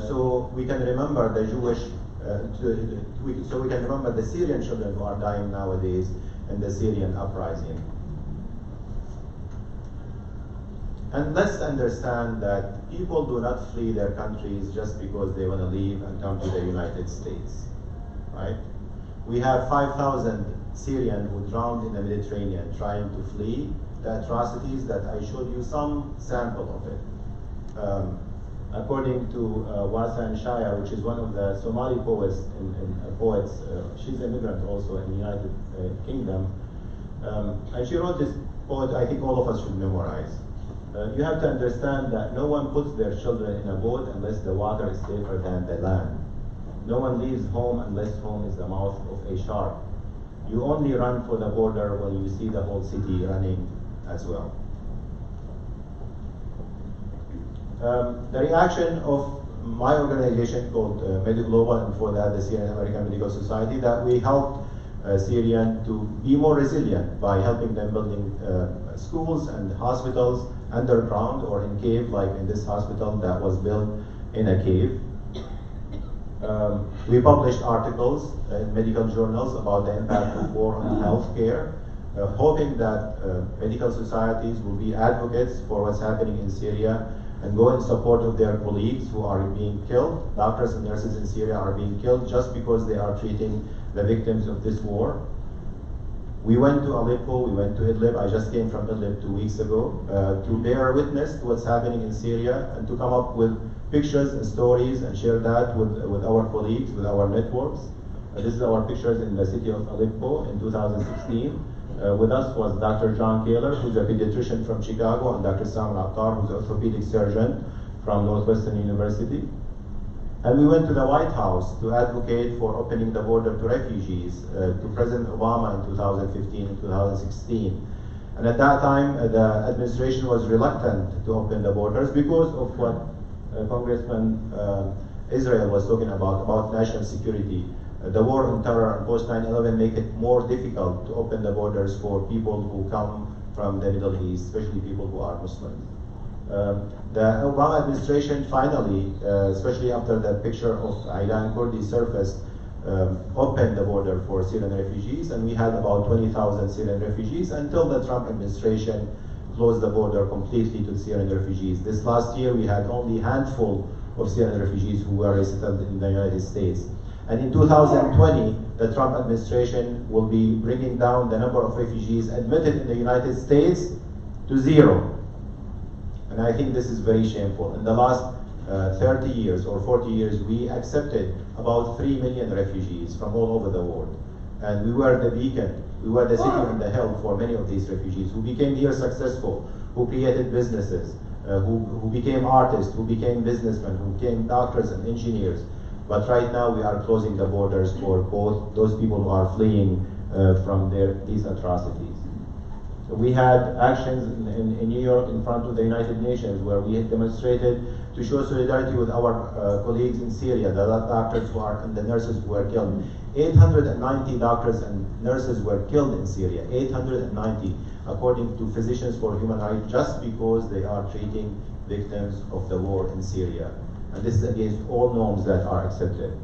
so we can remember the Jewish, so we can remember the Syrian children who are dying nowadays in the Syrian uprising. And let's understand that people do not flee their countries just because they want to leave and come to the United States, right? We have 5,000 Syrians who drowned in the Mediterranean trying to flee the atrocities that I showed you some sample of it. According to Warsan Shaya, which is one of the Somali poets, she's an immigrant also in the United Kingdom, and she wrote this poet I think all of us should memorize. You have to understand that no one puts their children in a boat unless the water is safer than the land. No one leaves home unless home is the mouth of a shark. You only run for the border when you see the whole city running as well. The reaction of my organization called Betaglobulin, and for that the Syrian American Medical Society, that we helped Syrians to be more resilient by helping them building schools and hospitals underground or in cave, like in this hospital that was built in a cave. We published articles in medical journals about the impact of war on healthcare, hoping that medical societies will be advocates for what's happening in Syria and go in support of their colleagues who are being killed. Doctors and nurses in Syria are being killed just because they are treating the victims of this war. We went to Aleppo, we went to Idlib. I just came from Idlib 2 weeks ago to bear witness to what's happening in Syria and to come up with pictures and stories and share that with our colleagues, with our networks. This is our pictures in the city of Aleppo in 2016. With us was Dr. John Kaler, who's a pediatrician from Chicago, and Dr. Sam Attar, who's an orthopedic surgeon from Northwestern University. And we went to the White House to advocate for opening the border to refugees, to President Obama in 2015 and 2016. And at that time, the administration was reluctant to open the borders because of what Congressman Israel was talking about national security. The war on terror and post 9/11 make it more difficult to open the borders for people who come from the Middle East, especially people who are Muslims. The Obama administration finally, especially after the picture of Aylan Kurdi surfaced, opened the border for Syrian refugees, and we had about 20,000 Syrian refugees until the Trump administration closed the border completely to Syrian refugees. This last year, we had only a handful of Syrian refugees who were resettled in the United States. And in 2020, the Trump administration will be bringing down the number of refugees admitted in the United States to 0. And I think this is very shameful. In the last 30 years or 40 years, we accepted about 3 million refugees from all over the world. And we were the beacon, we were the city and the help for many of these refugees who became here successful, who created businesses, who became artists, who became businessmen, who became doctors and engineers. But right now we are closing the borders for both those people who are fleeing from these atrocities. So we had actions in New York in front of the United Nations where we had demonstrated to show solidarity with our colleagues in Syria, the doctors who are and the nurses who were killed. 890 doctors and nurses were killed in Syria, 890, according to Physicians for Human Rights, just because they are treating victims of the war in Syria. And this is against all norms that are accepted.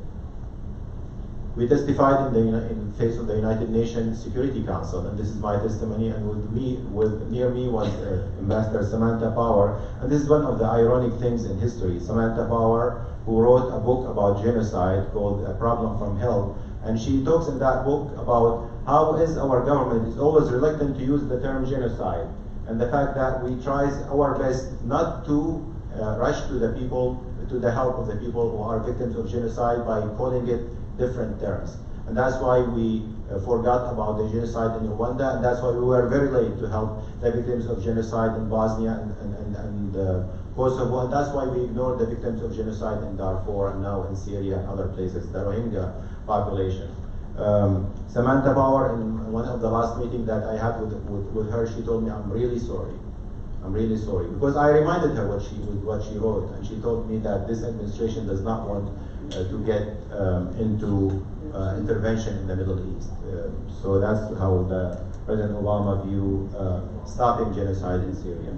We testified in the face of the United Nations Security Council, and this is my testimony, and near me was Ambassador Samantha Power, and this is one of the ironic things in history. Samantha Power, who wrote a book about genocide called A Problem from Hell, and she talks in that book about how is our government is always reluctant to use the term genocide, and the fact that we try our best not to rush to the people, to the help of the people who are victims of genocide by calling it different terms. And that's why we forgot about the genocide in Rwanda, and that's why we were very late to help the victims of genocide in Bosnia and Kosovo, and that's why we ignored the victims of genocide in Darfur and now in Syria and other places, the Rohingya population. Samantha Power, in one of the last meetings that I had with her, she told me, I'm really sorry. I'm really sorry. Because I reminded her what she wrote, and she told me that this administration does not want to get into intervention in the Middle East. So that's how President Obama view stopping genocide in Syria.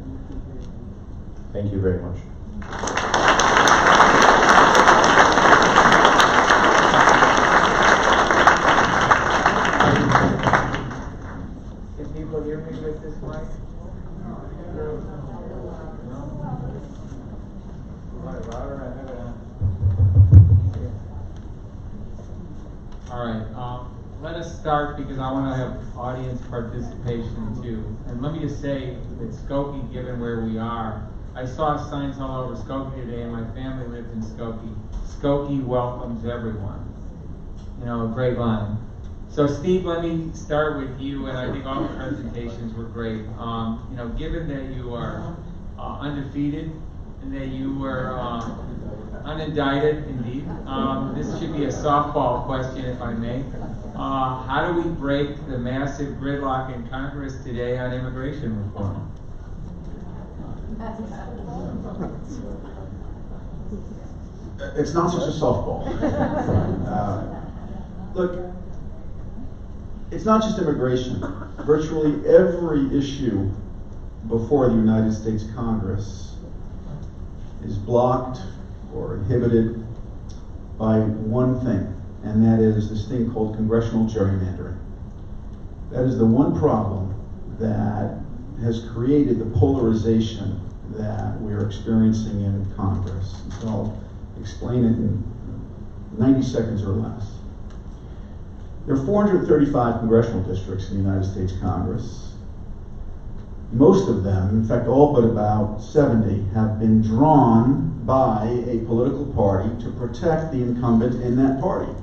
Thank you very much. Can people hear me with this mic? All right, let us start because I want to have audience participation too. And let me just say that Skokie, given where we are, I saw signs all over Skokie today, and my family lived in Skokie. Skokie welcomes everyone. You know, a great line. So Steve, let me start with you, and I think all the presentations were great. You know, given that you are undefeated and that you were unindicted, indeed, this should be a softball question, if I may. How do we break the massive gridlock in Congress today on immigration reform? It's not just a softball. Look, it's not just immigration. Virtually every issue before the United States Congress is blocked or inhibited by one thing, and that is this thing called congressional gerrymandering. That is the one problem that has created the polarization that we're experiencing in Congress. So I'll explain it in 90 seconds or less. There are 435 congressional districts in the United States Congress. Most of them, in fact all but about 70, have been drawn by a political party to protect the incumbent in that party.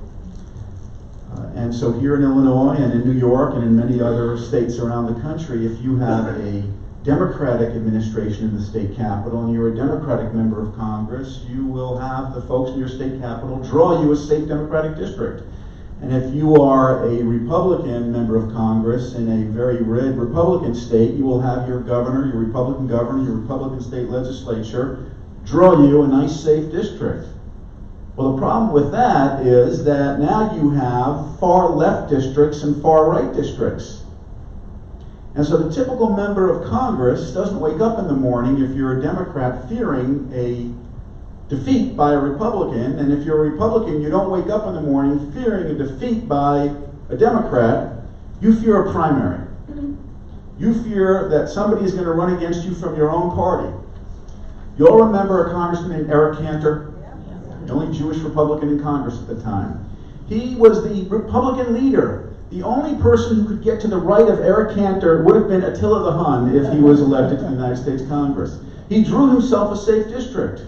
And so here in Illinois and in New York and in many other states around the country, if you have a Democratic administration in the state capitol and you're a Democratic member of Congress, you will have the folks in your state capitol draw you a safe Democratic district. And if you are a Republican member of Congress in a very red Republican state, you will have your governor, your Republican state legislature draw you a nice safe district. Well, the problem with that is that now you have far left districts and far right districts. And so the typical member of Congress doesn't wake up in the morning, if you're a Democrat, fearing a defeat by a Republican, and if you're a Republican, you don't wake up in the morning fearing a defeat by a Democrat. You fear a primary. You fear that somebody is going to run against you from your own party. You all remember a congressman named Eric Cantor, the only Jewish Republican in Congress at the time. He was the Republican leader. The only person who could get to the right of Eric Cantor would have been Attila the Hun if he was elected to the United States Congress. He drew himself a safe district.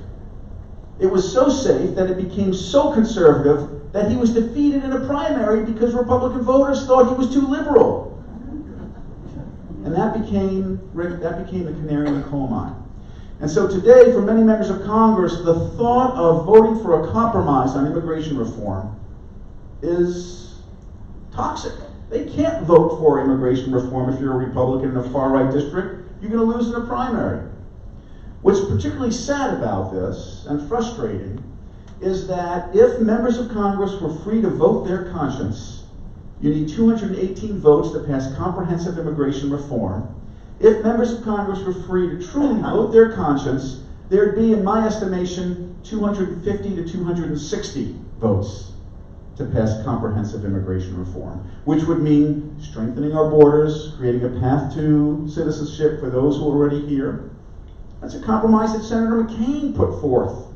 It was so safe that it became so conservative that he was defeated in a primary because Republican voters thought he was too liberal. And that became the canary in the coal mine. And so today, for many members of Congress, the thought of voting for a compromise on immigration reform is toxic. They can't vote for immigration reform if you're a Republican in a far-right district. You're going to lose in a primary. What's particularly sad about this, and frustrating, is that if members of Congress were free to vote their conscience, you need 218 votes to pass comprehensive immigration reform. If members of Congress were free to truly vote their conscience, there'd be, in my estimation, 250 to 260 votes to pass comprehensive immigration reform, which would mean strengthening our borders, creating a path to citizenship for those who are already here. That's a compromise that Senator McCain put forth.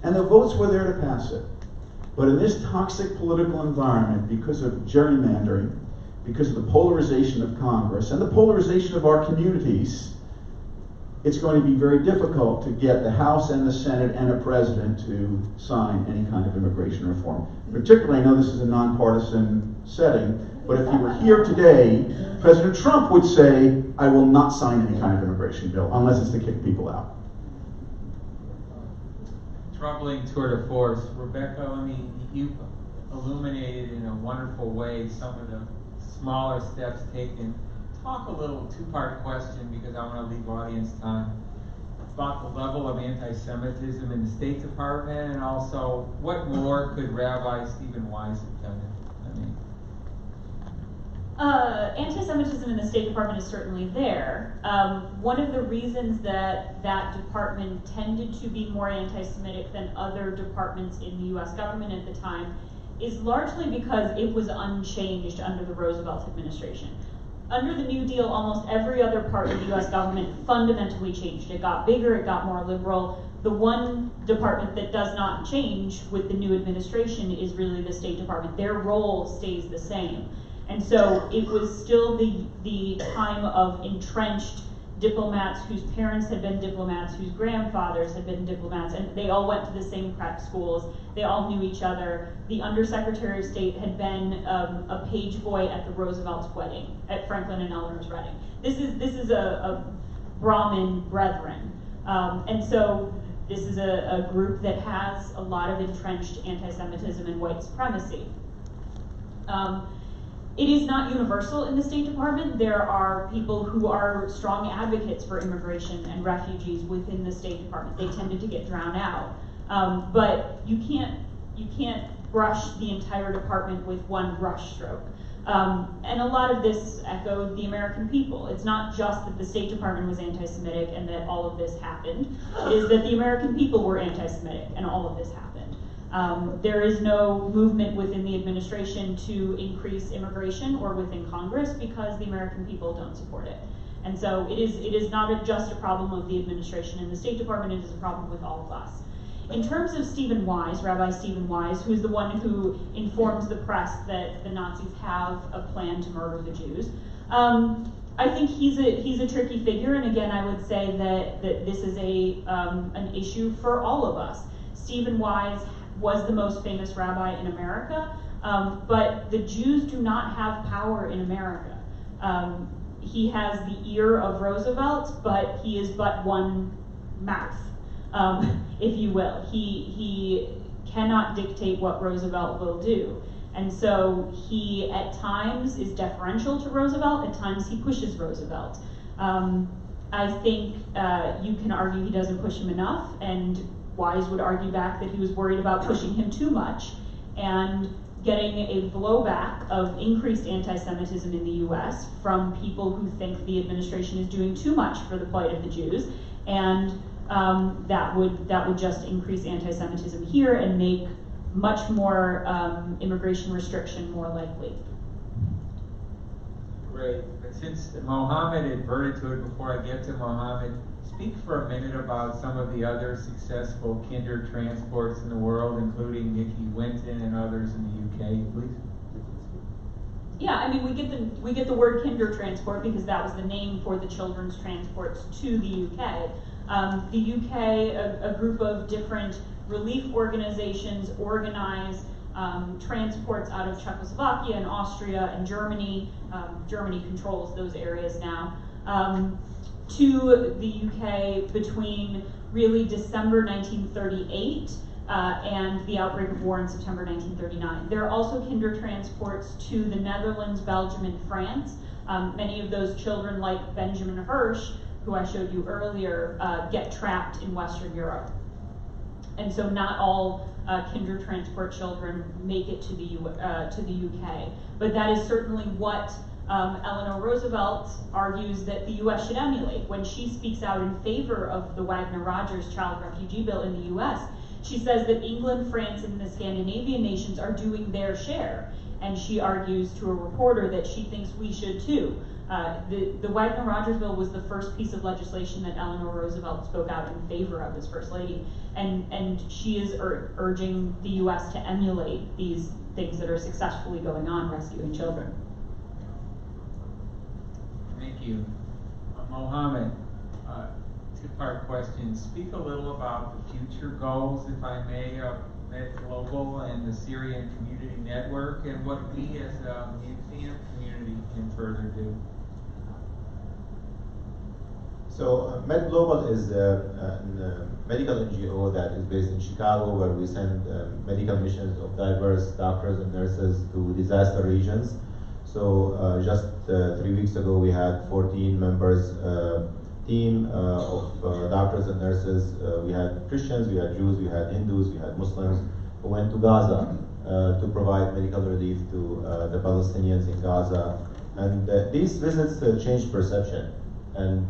And the votes were there to pass it. But in this toxic political environment, because of gerrymandering, because of the polarization of Congress and the polarization of our communities, it's going to be very difficult to get the House and the Senate and a president to sign any kind of immigration reform. Particularly, I know this is a nonpartisan setting, but if you were here today, President Trump would say, I will not sign any kind of immigration bill unless it's to kick people out. Troubling tour de force. Rebecca, I mean, you've illuminated in a wonderful way some of the smaller steps taken. Talk a little two-part question, because I want to leave audience time, about the level of anti-Semitism in the State Department, and also what more could Rabbi Stephen Wise have done? Anti-Semitism in the State Department is certainly there. One of the reasons that that department tended to be more anti-Semitic than other departments in the U.S. government at the time is largely because it was unchanged under the Roosevelt administration. Under the New Deal, almost every other part of the U.S. government fundamentally changed. It got bigger, it got more liberal. The one department that does not change with the new administration is really the State Department. Their role stays the same. And so it was still the time of entrenched diplomats whose parents had been diplomats, whose grandfathers had been diplomats, and they all went to the same prep schools. They all knew each other. The Undersecretary of State had been a page boy at the Roosevelt's wedding, at Franklin and Eleanor's wedding. This is a Brahmin brethren. And so this is a group that has a lot of entrenched anti-Semitism and white supremacy. It is not universal in the State Department. There are people who are strong advocates for immigration and refugees within the State Department. They tended to get drowned out. But you can't brush the entire department with one brush stroke. And a lot of this echoed the American people. It's not just that the State Department was anti-Semitic and that all of this happened. It is that the American people were anti-Semitic and all of this happened. There is no movement within the administration to increase immigration or within Congress because the American people don't support it. And so it is not just a problem of the administration and the State Department, it is a problem with all of us. In terms of Stephen Wise, Rabbi Stephen Wise, who is the one who informed the press that the Nazis have a plan to murder the Jews, I think he's a tricky figure, and again, I would say that this is an issue for all of us. Stephen Wise was the most famous rabbi in America, but the Jews do not have power in America. he has the ear of Roosevelt, but he is but one mouth, if you will. He cannot dictate what Roosevelt will do. And so he, at times, is deferential to Roosevelt, at times he pushes Roosevelt. I think you can argue he doesn't push him enough, and Wise would argue back that he was worried about pushing him too much, and getting a blowback of increased anti-Semitism in the US from people who think the administration is doing too much for the plight of the Jews, and that would just increase anti-Semitism here and make much more immigration restriction more likely. Great. But since Mohammed adverted to it, before I get to Mohammed, speak for a minute about some of the other successful Kindertransports in the world, including Nikki Winton and others in the UK, please. Yeah, I mean, we get the word Kindertransport because that was the name for the children's transports to the UK. The UK, a group of different relief organizations organize transports out of Czechoslovakia and Austria and Germany. Germany controls those areas now. To the UK between really December 1938 and the outbreak of war in September 1939. There are also Kindertransports to the Netherlands, Belgium, and France. Many of those children, like Benjamin Hirsch, who I showed you earlier, get trapped in Western Europe. And so not all Kindertransport children make it to the UK. But that is certainly what Eleanor Roosevelt argues that the US should emulate. When she speaks out in favor of the Wagner-Rogers child refugee bill in the US, she says that England, France, and the Scandinavian nations are doing their share. And she argues to a reporter that she thinks we should too. The Wagner-Rogers bill was the first piece of legislation that Eleanor Roosevelt spoke out in favor of as First Lady. And she is urging the US to emulate these things that are successfully going on, rescuing children. Thank you. Mohammed, two-part question. Speak a little about the future goals, if I may, of Betaglobul and the Syrian Community Network, and what we as a museum community can further do. So Betaglobul is a medical NGO that is based in Chicago, where we send medical missions of diverse doctors and nurses to disaster regions. So just 3 weeks ago, we had 14 members team of doctors and nurses. We had Christians, we had Jews, we had Hindus, we had Muslims who went to Gaza to provide medical relief to the Palestinians in Gaza. And these visits changed perception. And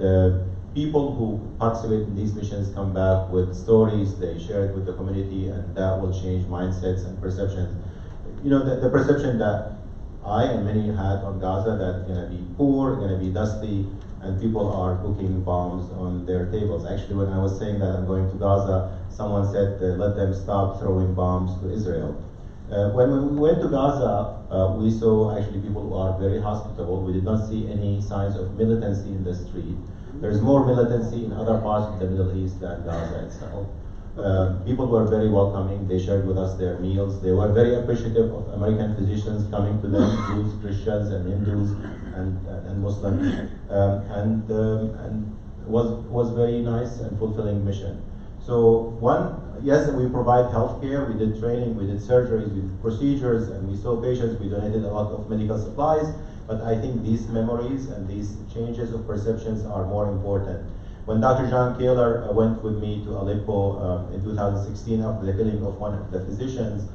people who participate in these missions come back with stories, they share it with the community, and that will change mindsets and perceptions. You know, the perception that I and many had on Gaza, that it's going to be poor, going to be dusty, and people are cooking bombs on their tables. Actually, when I was saying that I'm going to Gaza, someone said, let them stop throwing bombs to Israel. When we went to Gaza, we saw actually people who are very hospitable. We did not see any signs of militancy in the street. There's more militancy in other parts of the Middle East than Gaza itself. People were very welcoming. They shared with us their meals. They were very appreciative of American physicians coming to them, Jews, Christians, and Hindus, and Muslims, and was very nice and fulfilling mission. So yes, we provide healthcare. We did training, we did surgeries, we did procedures, and we saw patients. We donated a lot of medical supplies. But I think these memories and these changes of perceptions are more important. When Dr. John Kaler went with me to Aleppo in 2016 after the killing of one of the physicians,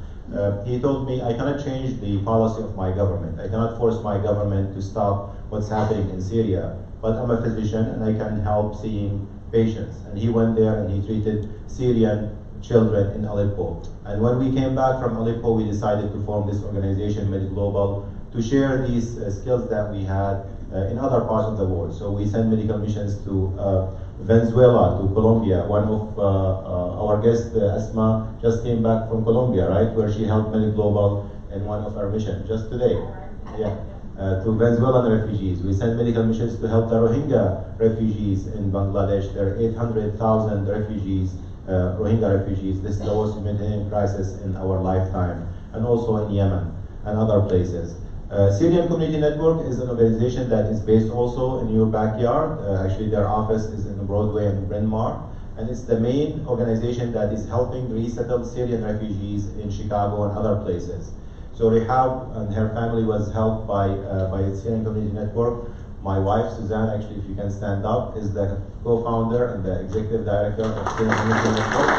he told me, I cannot change the policy of my government. I cannot force my government to stop what's happening in Syria. But I'm a physician and I can help seeing patients. And he went there and he treated Syrian children in Aleppo. And when we came back from Aleppo, we decided to form this organization, Betaglobul, to share these skills that we had in other parts of the world. So we send medical missions to Venezuela, to Colombia. One of our guests, Asma, just came back from Colombia, right, where she helped Betaglobul in one of our missions, just today. Yeah. To Venezuelan refugees. We send medical missions to help the Rohingya refugees in Bangladesh. There are 800,000 refugees, Rohingya refugees. This is the worst humanitarian crisis in our lifetime, and also in Yemen and other places. Syrian Community Network is an organization that is based also in your backyard. Actually, their office is in Broadway and Bryn Mawr, and it's the main organization that is helping resettle Syrian refugees in Chicago and other places. So Rehab and her family was helped by Syrian Community Network. My wife, Suzanne, actually, if you can stand up, is the co-founder and the executive director of Syrian Community Network.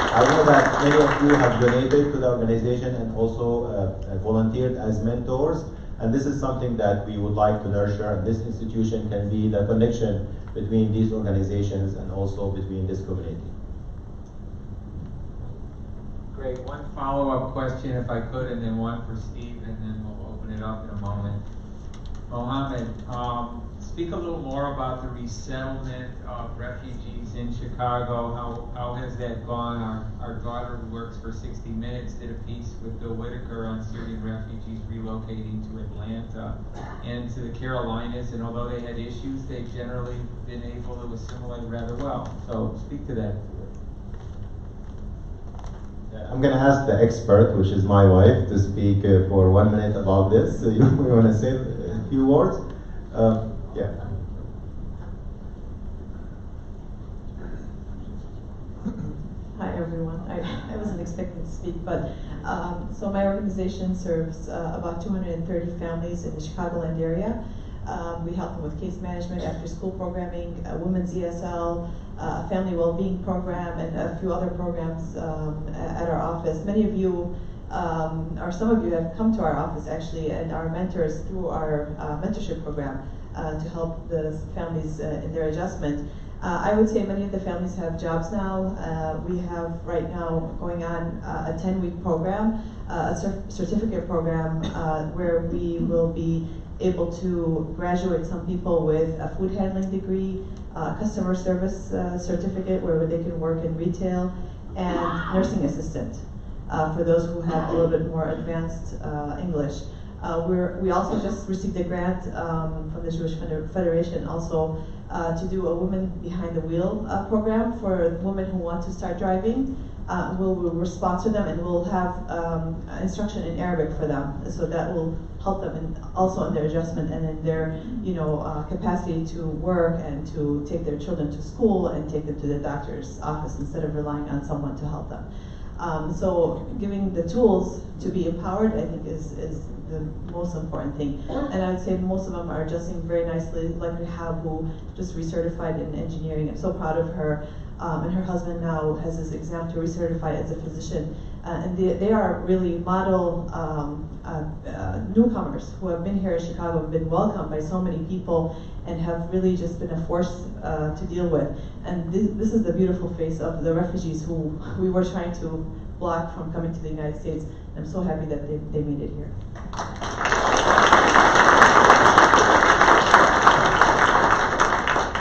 I know that many of you have donated to the organization and also volunteered as mentors, and this is something that we would like to nurture, and this institution can be the connection between these organizations and also between this community. Great. One follow-up question, if I could, and then one for Steve, and then we'll open it up in a moment. Mohammed, speak a little more about the resettlement of refugees in Chicago. How has that gone? Our daughter, who works for 60 Minutes, did a piece with Bill Whitaker on Syrian refugees relocating to Atlanta and to the Carolinas, and although they had issues, they've generally been able to assimilate rather well. So speak to that. I'm going to ask the expert, which is my wife, to speak for 1 minute about this. So you want to say a few words? Yeah. Hi everyone. I wasn't expecting to speak, but so my organization serves about 230 families in the Chicagoland area. We help them with case management, after-school programming, women's ESL, family well-being program, and a few other programs at our office. Many of you, or some of you, have come to our office actually and are mentors through our mentorship program to help the families in their adjustment. I would say many of the families have jobs now. We have right now going on a 10-week program, a certificate program where we will be able to graduate some people with a food handling degree, customer service certificate where they can work in retail, and nursing assistant for those who have a little bit more advanced English. We also just received a grant from the Jewish Federation also to do a Women Behind the Wheel program for women who want to start driving. We'll sponsor them, and we'll have instruction in Arabic for them, so that will help them also in their adjustment and in their capacity to work and to take their children to school and take them to the doctor's office instead of relying on someone to help them. So giving the tools to be empowered, I think, is the most important thing. And I would say most of them are adjusting very nicely, like Rehab, who just recertified in engineering. I'm so proud of her. And her husband now has his exam to recertify as a physician. And they are really model newcomers who have been here in Chicago, have been welcomed by so many people, and have really just been a force to deal with. And this is the beautiful face of the refugees who we were trying to block from coming to the United States. I'm so happy that they made it here.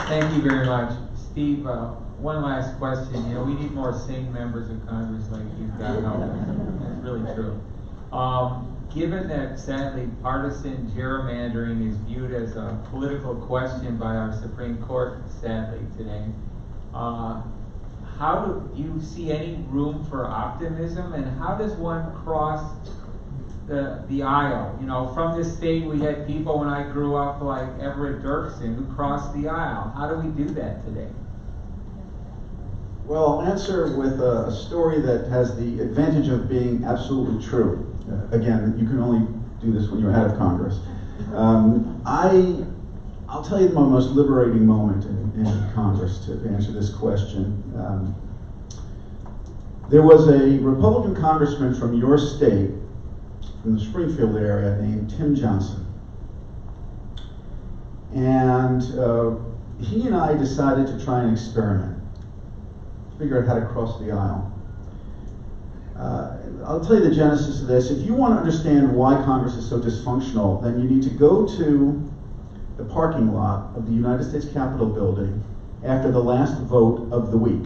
Thank you very much. Steve, one last question. We need more sane members of Congress like you. God help us. That's really true. Given that, sadly, partisan gerrymandering is viewed as a political question by our Supreme Court, sadly, today, how do you see any room for optimism, and how does one cross the aisle? From this state, we had people when I grew up like Everett Dirksen who crossed the aisle. How do we do that today? Well, I'll answer with a story that has the advantage of being absolutely true. Again, you can only do this when you're head of Congress. I'll tell you my most liberating moment in Congress to answer this question. There was a Republican congressman from your state, from the Springfield area, named Tim Johnson. And he and I decided to try an experiment, figure out how to cross the aisle. I'll tell you the genesis of this. If you want to understand why Congress is so dysfunctional, then you need to go to the parking lot of the United States Capitol building after the last vote of the week,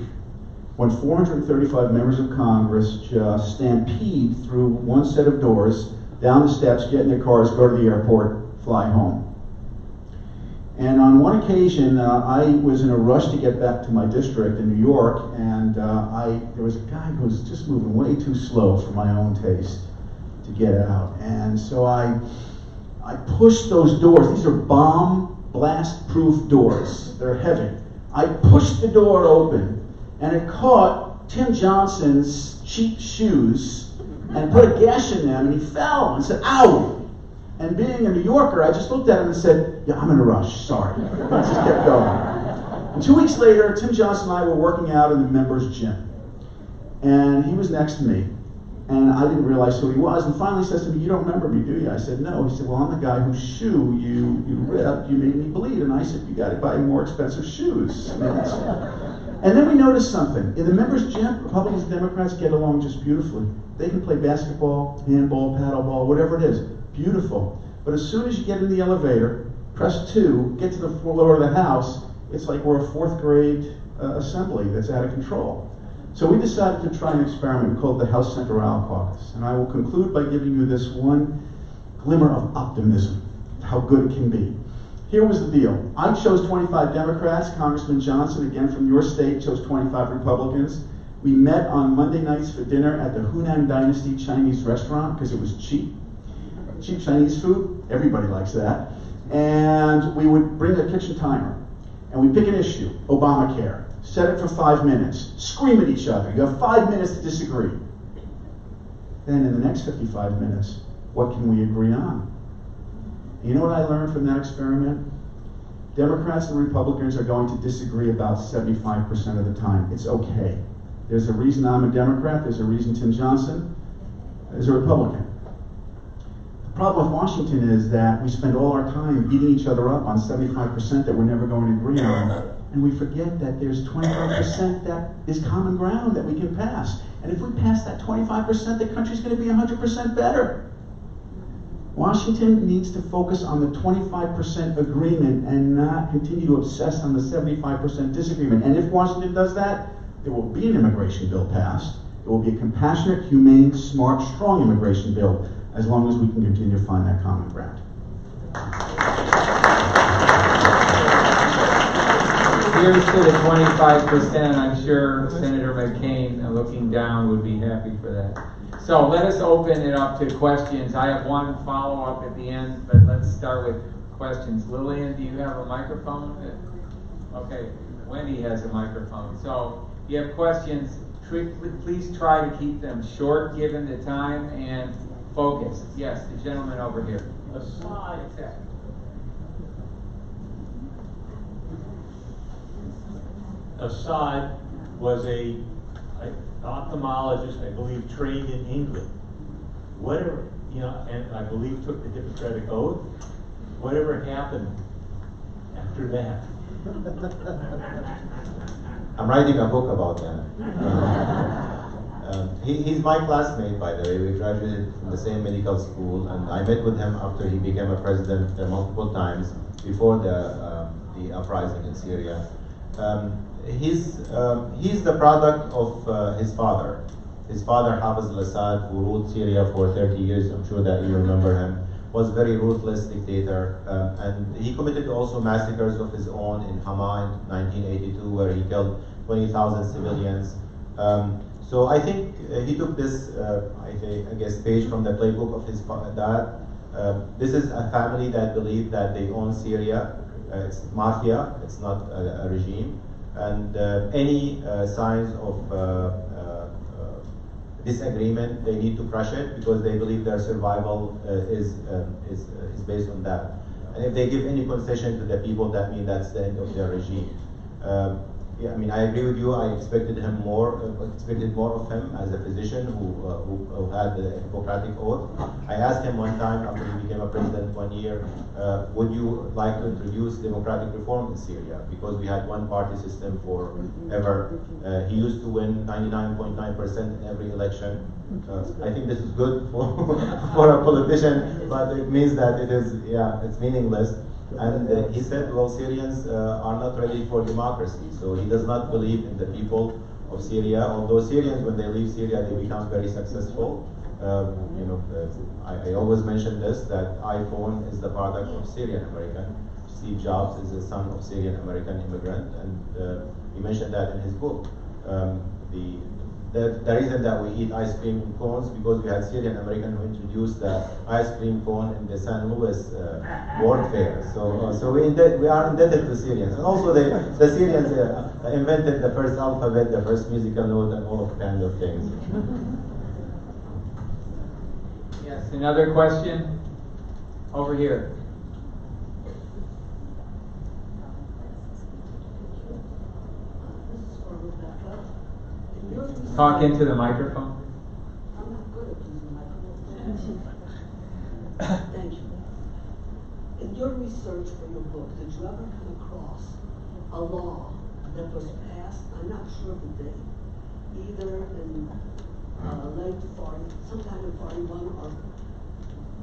when 435 members of Congress just stampede through one set of doors, down the steps, get in their cars, go to the airport, fly home. And on one occasion, I was in a rush to get back to my district in New York, and there was a guy who was just moving way too slow for my own taste to get out. And so I I pushed those doors. These are bomb blast-proof doors. They're heavy. I pushed the door open, and it caught Tim Johnson's cheap shoes and put a gash in them, and he fell and said, "Ow!" And being a New Yorker, I just looked at him and said, "Yeah, I'm in a rush, sorry." And I just kept going. And 2 weeks later, Tim Johnson and I were working out in the members' gym. And he was next to me. And I didn't realize who he was. And finally he says to me, "You don't remember me, do you?" I said, "No." He said, "Well, I'm the guy whose shoe you ripped. You made me bleed." And I said, "You got to buy more expensive shoes." And then we noticed something. In the members' gym, Republicans and Democrats get along just beautifully. They can play basketball, handball, paddleball, whatever it is. Beautiful. But as soon as you get in the elevator, press 2, get to the floor of the House, it's like we're a 4th grade assembly that's out of control. So we decided to try an experiment called the House Central Caucus. And I will conclude by giving you this one glimmer of optimism, how good it can be. Here was the deal. I chose 25 Democrats. Congressman Johnson, again from your state, chose 25 Republicans. We met on Monday nights for dinner at the Hunan Dynasty Chinese restaurant because it was cheap. Cheap Chinese food, everybody likes that. And we would bring a kitchen timer. And we pick an issue, Obamacare. Set it for 5 minutes. Scream at each other. You have 5 minutes to disagree. Then in the next 55 minutes, what can we agree on? You know what I learned from that experiment? Democrats and Republicans are going to disagree about 75% of the time. It's okay. There's a reason I'm a Democrat. There's a reason Tim Johnson is a Republican. The problem with Washington is that we spend all our time beating each other up on 75% that we're never going to agree on. And we forget that there's 25% that is common ground that we can pass. And if we pass that 25%, the country's going to be 100% better. Washington needs to focus on the 25% agreement and not continue to obsess on the 75% disagreement. And if Washington does that, there will be an immigration bill passed. It will be a compassionate, humane, smart, strong immigration bill, as long as we can continue to find that common ground. Here's to the 25%. I'm sure Senator McCain, looking down, would be happy for that. So let us open it up to questions. I have one follow-up at the end, but let's start with questions. Lillian, do you have a microphone? Okay, Wendy has a microphone. So if you have questions, please try to keep them short given the time and focused. Yes, the gentleman over here. Assad was an ophthalmologist, I believe, trained in England. Whatever, and I believe took the Hippocratic Oath. Whatever happened after that? I'm writing a book about that. He's my classmate, by the way. We graduated from the same medical school, and I met with him after he became a president multiple times before the uprising in Syria. He's the product of his father. His father, Hafez al-Assad, who ruled Syria for 30 years, I'm sure that you remember him, was a very ruthless dictator. And he committed also massacres of his own in Hama in 1982, where he killed 20,000 civilians. So I think he took this, I guess, page from the playbook of his dad. This is a family that believe that they own Syria. It's mafia, it's not a regime. And any signs of disagreement, they need to crush it because they believe their survival is based on that. And if they give any concession to the people, that means that's the end of their regime. Yeah, I mean, I agree with you. I expected more of him as a physician who had the Hippocratic Oath. I asked him one time after he became a president 1 year, would you like to introduce democratic reform in Syria? Because we had one-party system forever. He used to win 99.9% in every election. I think this is good for a politician, but it means that it's meaningless. And he said, well, Syrians are not ready for democracy. So he does not believe in the people of Syria. Although Syrians, when they leave Syria, they become very successful. I always mention this, that iPhone is the product of Syrian American. Steve Jobs is the son of Syrian American immigrant, and he mentioned that in his book. the reason that we eat ice cream in cones because we had Syrian American who introduced the ice cream cone in the St. Louis World Fair. So we are indebted to Syrians, and also the Syrians invented the first alphabet, the first musical note, and all of kind of things. Yes, another question over here. Talk into the microphone. I'm not good at using the microphone. Thank you. In your research for your book, did you ever come across a law that was passed, I'm not sure of the date, either in late 40, sometime in 41 or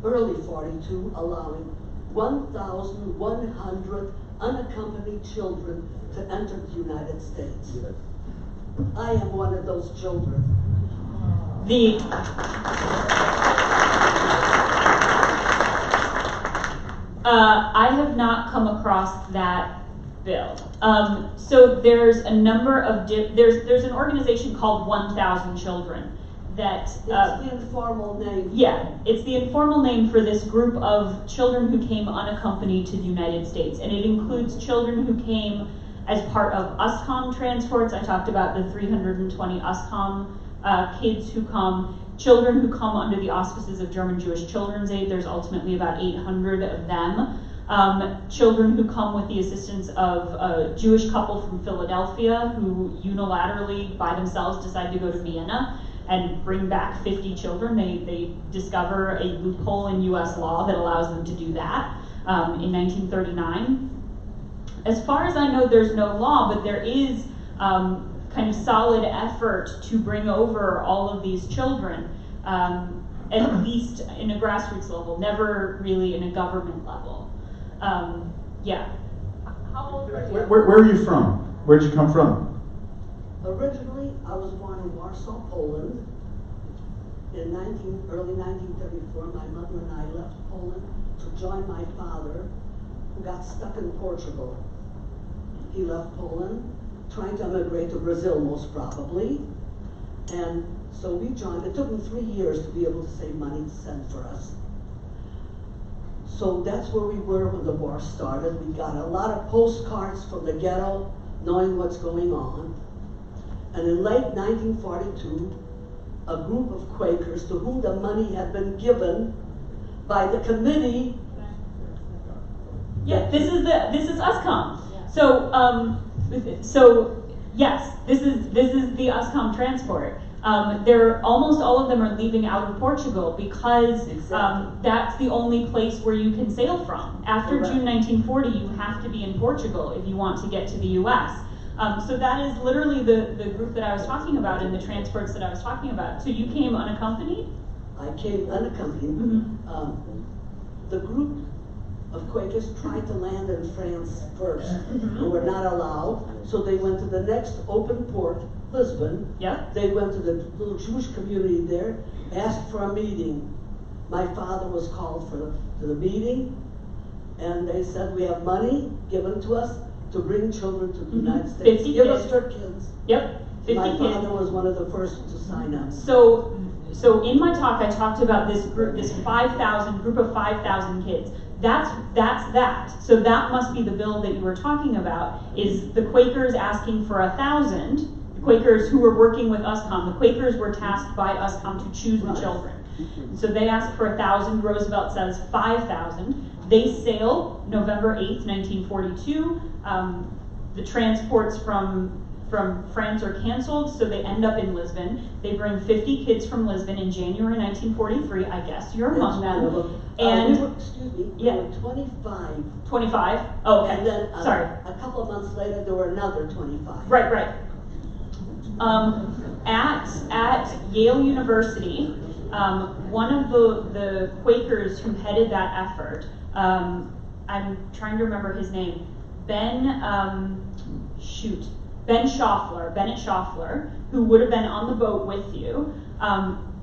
early 42, allowing 1,100 unaccompanied children to enter the United States? I am one of those children. I have not come across that bill. So there's a number of there's an organization called 1,000 Children that It's the informal name. Yeah, it's the informal name for this group of children who came unaccompanied to the United States, and it includes children who came as part of USCOM transports. I talked about the 320 USCOM kids who come, children who come under the auspices of German Jewish Children's Aid. There's ultimately about 800 of them. Children who come with the assistance of a Jewish couple from Philadelphia who unilaterally by themselves decide to go to Vienna and bring back 50 children. They discover a loophole in US law that allows them to do that in 1939. As far as I know, there's no law, but there is kind of solid effort to bring over all of these children, at least in a grassroots level, never really in a government level. Yeah. How old are you? Where are you from? Where'd you come from? Originally, I was born in Warsaw, Poland. In early 1934, my mother and I left Poland to join my father, who got stuck in Portugal. He left Poland, trying to emigrate to Brazil, most probably. And so we joined. It took him 3 years to be able to save money to send for us. So that's where we were when the war started. We got a lot of postcards from the ghetto, knowing what's going on. And in late 1942, a group of Quakers to whom the money had been given by the committee. Yeah, this is USCOM. So yes, this is the USCOM transport. Almost all of them are leaving out of Portugal because that's the only place where you can sail from. After June 1940, you have to be in Portugal if you want to get to the U.S. So that is literally the group that I was talking about and the transports that I was talking about. So you came unaccompanied? I came unaccompanied. Mm-hmm. The group of Quakers tried to land in France first, Mm-hmm. and were not allowed. So they went to the next open port, Lisbon. Yep. They went to the little Jewish community there, asked for a meeting. My father was called to the meeting, and they said, we have money given to us to bring children to the United States. 50 Give kids. us your kids. Yep. 50 My kids. father was one of the first to sign up. So in my talk, I talked about this group, this 5,000 group of 5,000 kids. That's that. So that must be the bill that you were talking about. Is the Quakers asking for 1,000? The Quakers who were working with USCOM. The Quakers were tasked by USCOM to choose the children. So they asked for 1,000. Roosevelt says 5,000. They sail November 8th, 1942. The transports from France are canceled, so they end up in Lisbon. They bring 50 kids from Lisbon in January 1943. I guess you're among them. And we were 25. 25. Oh, okay. And then sorry. A couple of months later, there were another 25. Right. At Yale University, one of the Quakers who headed that effort, I'm trying to remember his name, Bennett Schaffler, who would have been on the boat with you.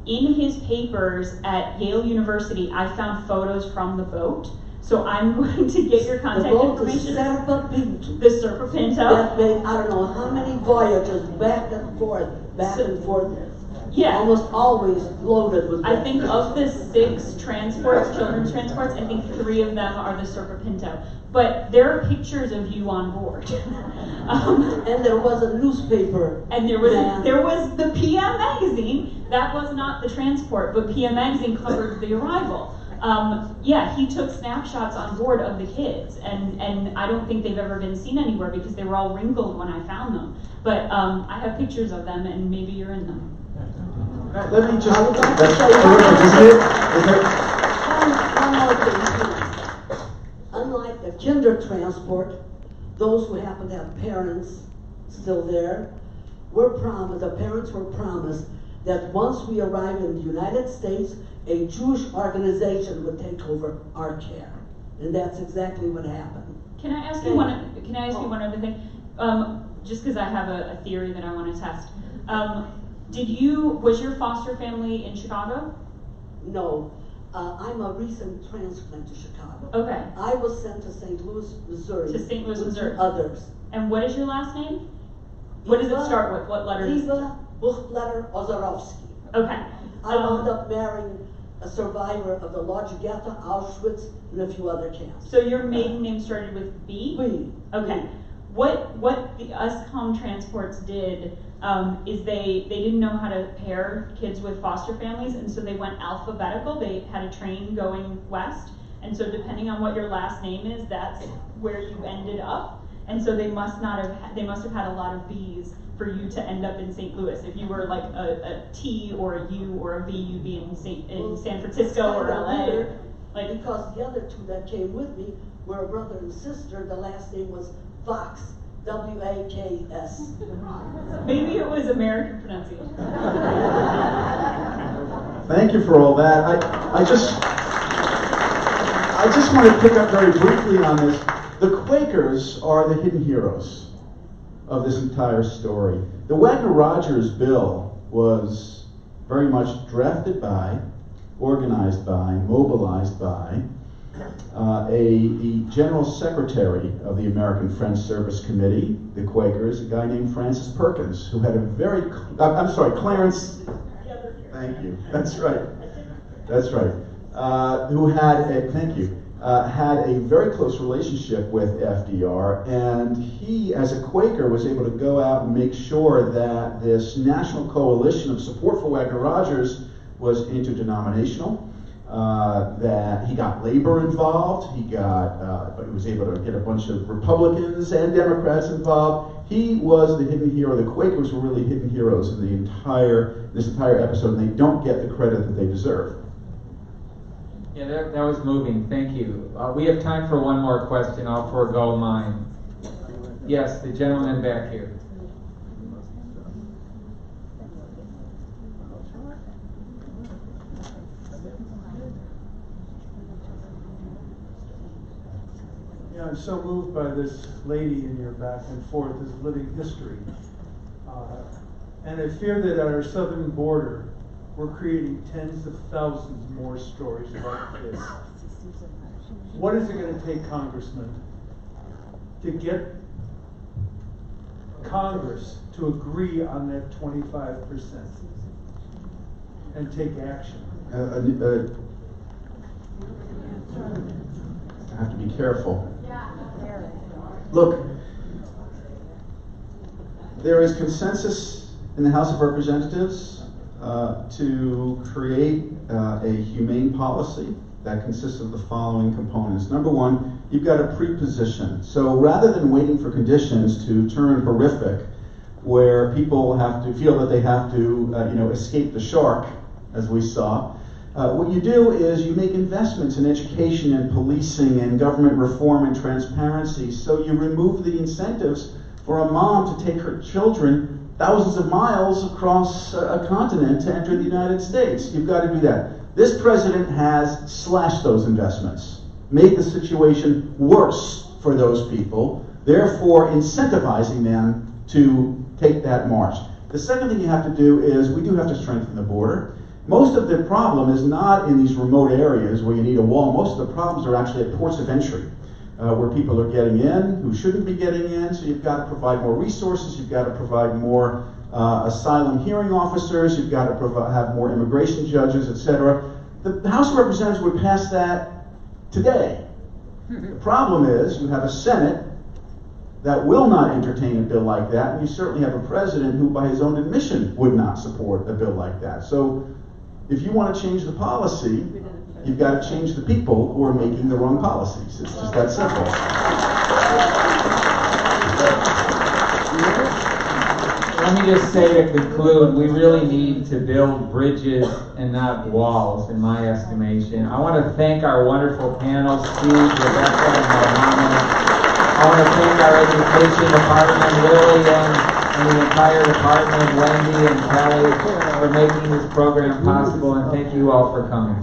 In his papers at Yale University, I found photos from the boat. So I'm going to get your The contact boat is information. Serpa Pinto. The Serpa Pinto. That made, I don't know how many voyages back and forth. Yeah. Almost always loaded with. I think of the 6 transports, children's transports, I think 3 of them are the Serpa Pinto. But there are pictures of you on board. And there was a newspaper. And there was the PM magazine. That was not the transport, but PM magazine covered the arrival. Yeah, he took snapshots on board of the kids, and I don't think they've ever been seen anywhere because they were all wrinkled when I found them. But I have pictures of them, and maybe you're in them. Let me just. One more thing. Unlike the Kindertransport, those who happen to have parents still there, the parents were promised that once we arrive in the United States, a Jewish organization would take over our care. And that's exactly what happened. Can I ask you one other thing? Just because I have a theory that I want to test. Was your foster family in Chicago? No. I'm a recent transplant to Chicago. Okay. I was sent to St. Louis, Missouri. To St. Louis, Missouri. With others. And what is your last name? What does it start with? What letter? Eva Buchblätter Ozarowski. Okay. I wound up marrying a survivor of the Lodz Ghetto, Auschwitz, and a few other camps. So your maiden name started with B? B. Okay. What the USCOM transports did is they didn't know how to pair kids with foster families, and so they went alphabetical. They had a train going west, and so depending on what your last name is, that's where you ended up. And so they must have had a lot of B's for you to end up in St. Louis. If you were like a T or a U or a V, you'd be in San Francisco or LA. Because the other 2 that came with me were a brother and sister. The last name was Fox, W-A-K-S. Maybe it was American pronunciation. Thank you for all that. I just want to pick up very briefly on this. The Quakers are the hidden heroes of this entire story. The Wagner-Rogers bill was very much drafted by, organized by, mobilized by the General Secretary of the American Friends Service Committee, the Quakers, a guy named Francis Perkins, who had a very, Clarence, thank you, that's right, who had had a very close relationship with FDR, and he, as a Quaker, was able to go out and make sure that this national coalition of support for Wagner-Rogers was interdenominational, that he got labor involved, but he was able to get a bunch of Republicans and Democrats involved. He was the hidden hero. The Quakers were really hidden heroes in this entire episode, and they don't get the credit that they deserve. Yeah, that was moving. Thank you. We have time for one more question. I'll forego mine. Yes, the gentleman back here. Yeah, I'm so moved by this lady in your back and forth, this living history. And I fear that at our southern border, we're creating tens of thousands more stories like this. What is it going to take, Congressman, to get Congress to agree on that 25% and take action? I have to be careful. Look, there is consensus in the House of Representatives to create a humane policy that consists of the following components. Number one, you've got a preposition. So rather than waiting for conditions to turn horrific, where people have to feel that they have to, escape the shark, as we saw, what you do is you make investments in education and policing and government reform and transparency. So you remove the incentives for a mom to take her children thousands of miles across a continent to enter the United States. You've got to do that. This president has slashed those investments, made the situation worse for those people, therefore incentivizing them to take that march. The second thing you have to do is we do have to strengthen the border. Most of the problem is not in these remote areas where you need a wall. Most of the problems are actually at ports of entry, where people are getting in who shouldn't be getting in. So you've got to provide more resources. You've got to provide more asylum hearing officers. You've got to have more immigration judges, etc. The House of Representatives would pass that today. The problem is you have a Senate that will not entertain a bill like that, and you certainly have a president who, by his own admission, would not support a bill like that. So if you want to change the policy, you've got to change the people who are making the wrong policies. It's just that simple. Let me just say to conclude, we really need to build bridges and not walls, in my estimation. I want to thank our wonderful panel, Steve, Rebecca, and Mohammed. I want to thank our education department, Lillian, and the entire department, Wendy and Kelly, for making this program possible, and thank you all for coming.